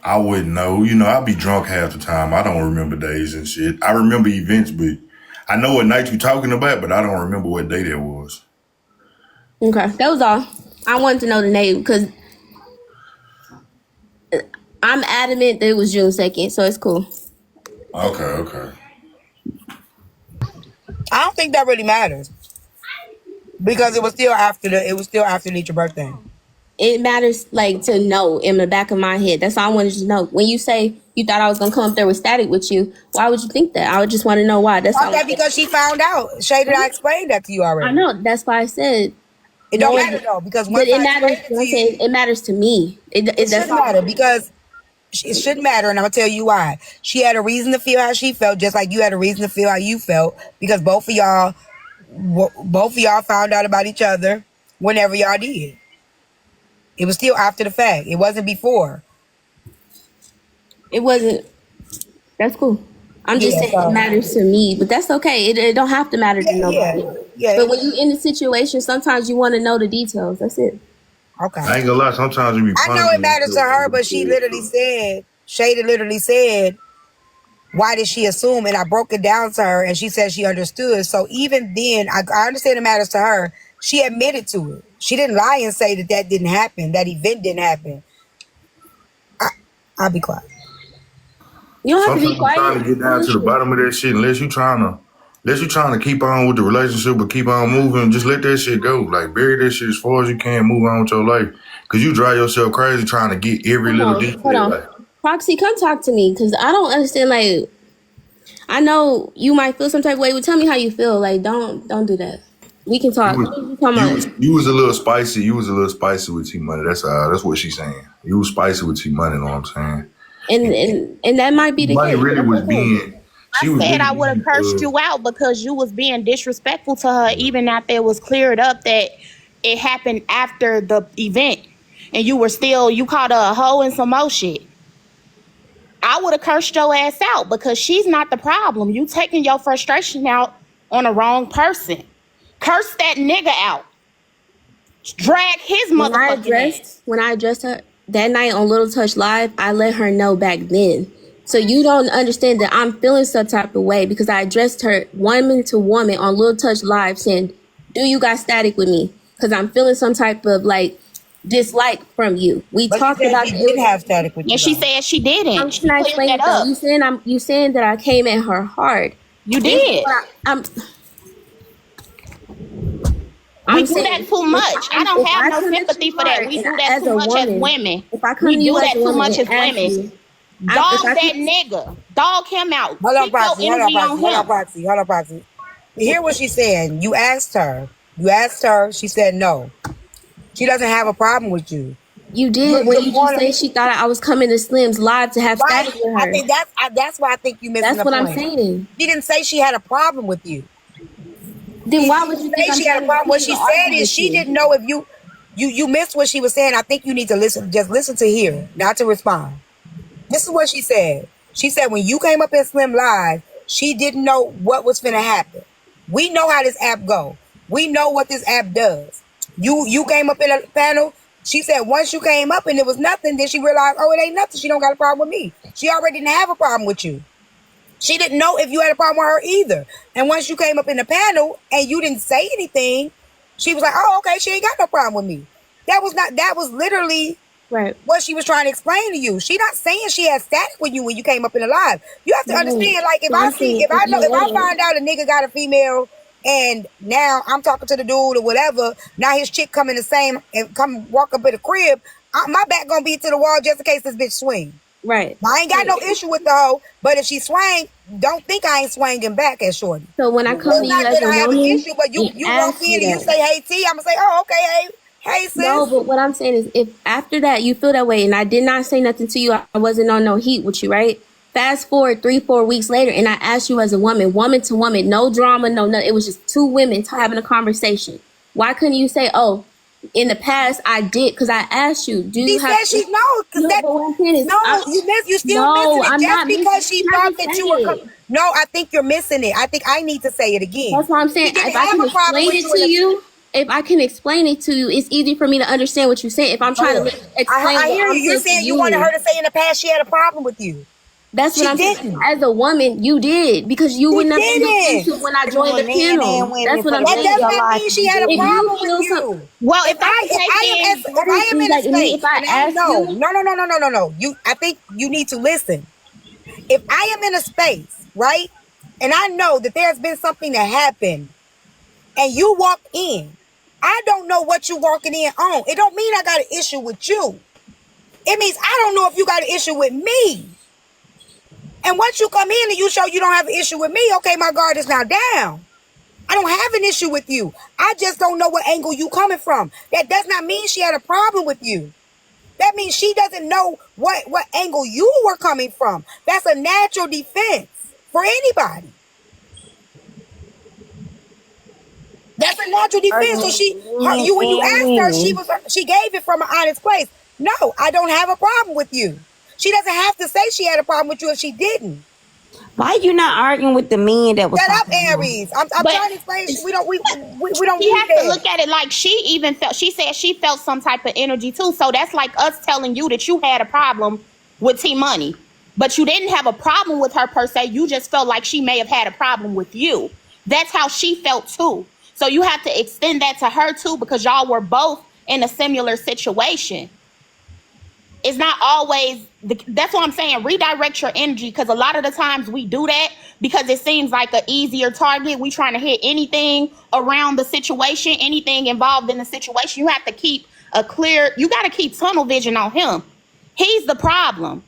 I wouldn't know. You know, I be drunk half the time. I don't remember days and shit. I remember events, but I know what night you're talking about, but I don't remember what day that was. Okay, that was all. I wanted to know the name because I'm adamant that it was June 2nd, so it's cool. Okay. I don't think that really matters. Because it was still after your birthday. It matters, like, to know in the back of my head. That's all I wanted to know. When you say you thought I was gonna come up there with static with you, why would you think that? I would just want to know why. That's all. Okay, because she found out. Shaded, I explained that to you already. I know. That's why I said it don't matter though, because once it matters. It matters to me. It doesn't matter because it shouldn't matter, and I'm gonna tell you why. She had a reason to feel how she felt, just like you had a reason to feel how you felt, because both of y'all found out about each other whenever y'all did. It was still after the fact. It wasn't before. It wasn't. That's cool. I'm just saying it matters to me, but that's okay. It don't have to matter to nobody. Yeah. But when you in the situation, sometimes you want to know the details. That's it. Okay. I ain't gonna lie. Sometimes you be. I know it matters to her, but she literally said, Shada literally said, why did she assume? And I broke it down to her, and she said she understood. So even then, I understand it matters to her. She admitted to it. She didn't lie and say that didn't happen. That event didn't happen. I'll be quiet. You don't have to be quiet. Trying to get down to the bottom of that shit, unless you trying to keep on with the relationship, but keep on moving. Just let that shit go. Like, bury that shit as far as you can. Move on with your life, because you drive yourself crazy trying to get every little detail. Hold on, Proxy, come talk to me, because I don't understand. Like, I know you might feel some type of way, but tell me how you feel. Like, don't do that. We can talk. You was a little spicy. You was a little spicy with T Money. That's what she's saying. You was spicy with T Money. Know what I'm saying? And that might be the case. Really was being. I said I would have cursed you out because you was being disrespectful to her, even after it was cleared up that it happened after the event, and you called her a hoe and some more shit. I would have cursed your ass out because she's not the problem. You taking your frustration out on the wrong person. Curse that nigga out. Drag his motherfucking ass. When I addressed her that night on Little Touch Live, I let her know back then. So you don't understand that I'm feeling some type of way because I addressed her woman to woman on Little Touch Live saying, do you got static with me? Because I'm feeling some type of like dislike from you. We talked about you didn't have static with you. And she said she didn't. I'm trying to explain it though. You saying that I came at her hard. You did. We do that too much. I don't have no sympathy for that. We do that too much as women. We do that too much as women. Dog that nigga. Dog him out. Hold on, Proxy. Hear what she's saying. You asked her. She said no. She doesn't have a problem with you. You did when you just said she thought I was coming to Slim's live to have static with her. I think that's why I think you missed. That's what I'm saying. She didn't say she had a problem with you. Then why would you say she had a problem? What she said is she didn't know if you missed what she was saying. I think you need to listen. Just listen to hear, not to respond. This is what she said. She said when you came up in Slim Live, she didn't know what was finna happen. We know how this app go. We know what this app does. You came up in a panel. She said once you came up and it was nothing, then she realized, oh, it ain't nothing. She don't got a problem with me. She already didn't have a problem with you. She didn't know if you had a problem with her either. And once you came up in the panel and you didn't say anything, she was like, oh, okay, she ain't got no problem with me. That was literally Right. what she was trying to explain to you. She not saying she had static with you when you came up in the live. You have to understand, like, if I find out a nigga got a female and now I'm talking to the dude or whatever, now his chick come in the same and come walk up in the crib, my back gonna be to the wall just in case this bitch swing. Right. I ain't got no issue with the hoe, but if she swang, don't think I ain't swinging back at shorty. So when I come to you as a I have an woman, issue, but you walk in and you say, hey T, I'm gonna say, oh, okay, hey sis. No, but what I'm saying is if after that you feel that way and I did not say nothing to you, I wasn't on no heat with you, right? Fast forward 3-4 weeks later and I asked you as a woman to woman, no drama, no nothing. It was just two women having a conversation. Why couldn't you say, oh, in the past I did? Because I asked you, do you have... She said she no, because that... But what I'm saying is, you still missing it. Just because she thought that you were... No, I think you're missing it. I think I need to say it again. That's what I'm saying. If I can explain it to you... If I can explain it to you, it's easy for me to understand what you're saying. If I'm trying to explain, I hear you. You're saying you wanted her to say in the past she had a problem with you. That's what I'm saying. As a woman, you did because you would never look into when I joined the panel. That's what I'm saying. That does not mean she had a problem with you. Well, if I am in a space, no. I think you need to listen. If I am in a space, right, and I know that there's been something that happened, and you walk in. I don't know what you walking in on. It don't mean I got an issue with you. It means I don't know if you got an issue with me. And once you come in and you show you don't have an issue with me, okay, my guard is now down. I don't have an issue with you. I just don't know what angle you coming from. That does not mean she had a problem with you. That means she doesn't know what angle you were coming from. That's a natural defense for anybody. That's a natural defense. So when you asked her, she gave it from an honest place. No, I don't have a problem with you. She doesn't have to say she had a problem with you if she didn't. Why you not arguing with the men that was? Shut up, Aries. I'm trying to explain. We don't. She has to look at it like she even felt. She said she felt some type of energy too. So that's like us telling you that you had a problem with T Money, but you didn't have a problem with her per se. You just felt like she may have had a problem with you. That's how she felt too. So you have to extend that to her too, because y'all were both in a similar situation. It's not always, that's what I'm saying, redirect your energy, because a lot of the times we do that because it seems like an easier target. We trying to hit anything around the situation, anything involved in the situation. You have to keep you got to keep tunnel vision on him. He's the problem.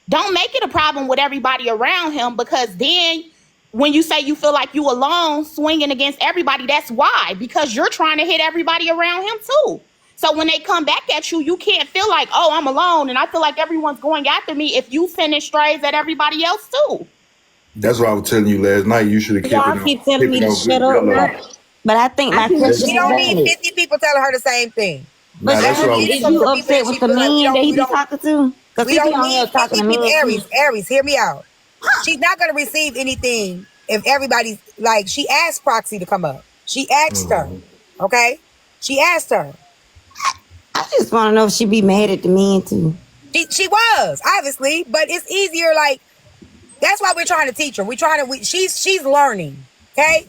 Don't make it a problem with everybody around him, because then when you say you feel like you alone swinging against everybody, that's why, because you're trying to hit everybody around him too. So when they come back at you, you can't feel like, oh, I'm alone and I feel like everyone's going after me if you finish strays at everybody else too. That's what I was telling you last night. You should have kept Y'all keep telling me to shut up. But I think my question you don't need 50 people telling her the same thing. But is you upset with the men that he be talking to? Because we don't need 50 people. Aries, hear me out. She's not going to receive anything if everybody's like, she asked Proxy to come up. She asked her, okay? She asked her. I just want to know if she be mad at the men too. She was, obviously, but it's easier, like, that's why we're trying to teach her. She's learning, okay?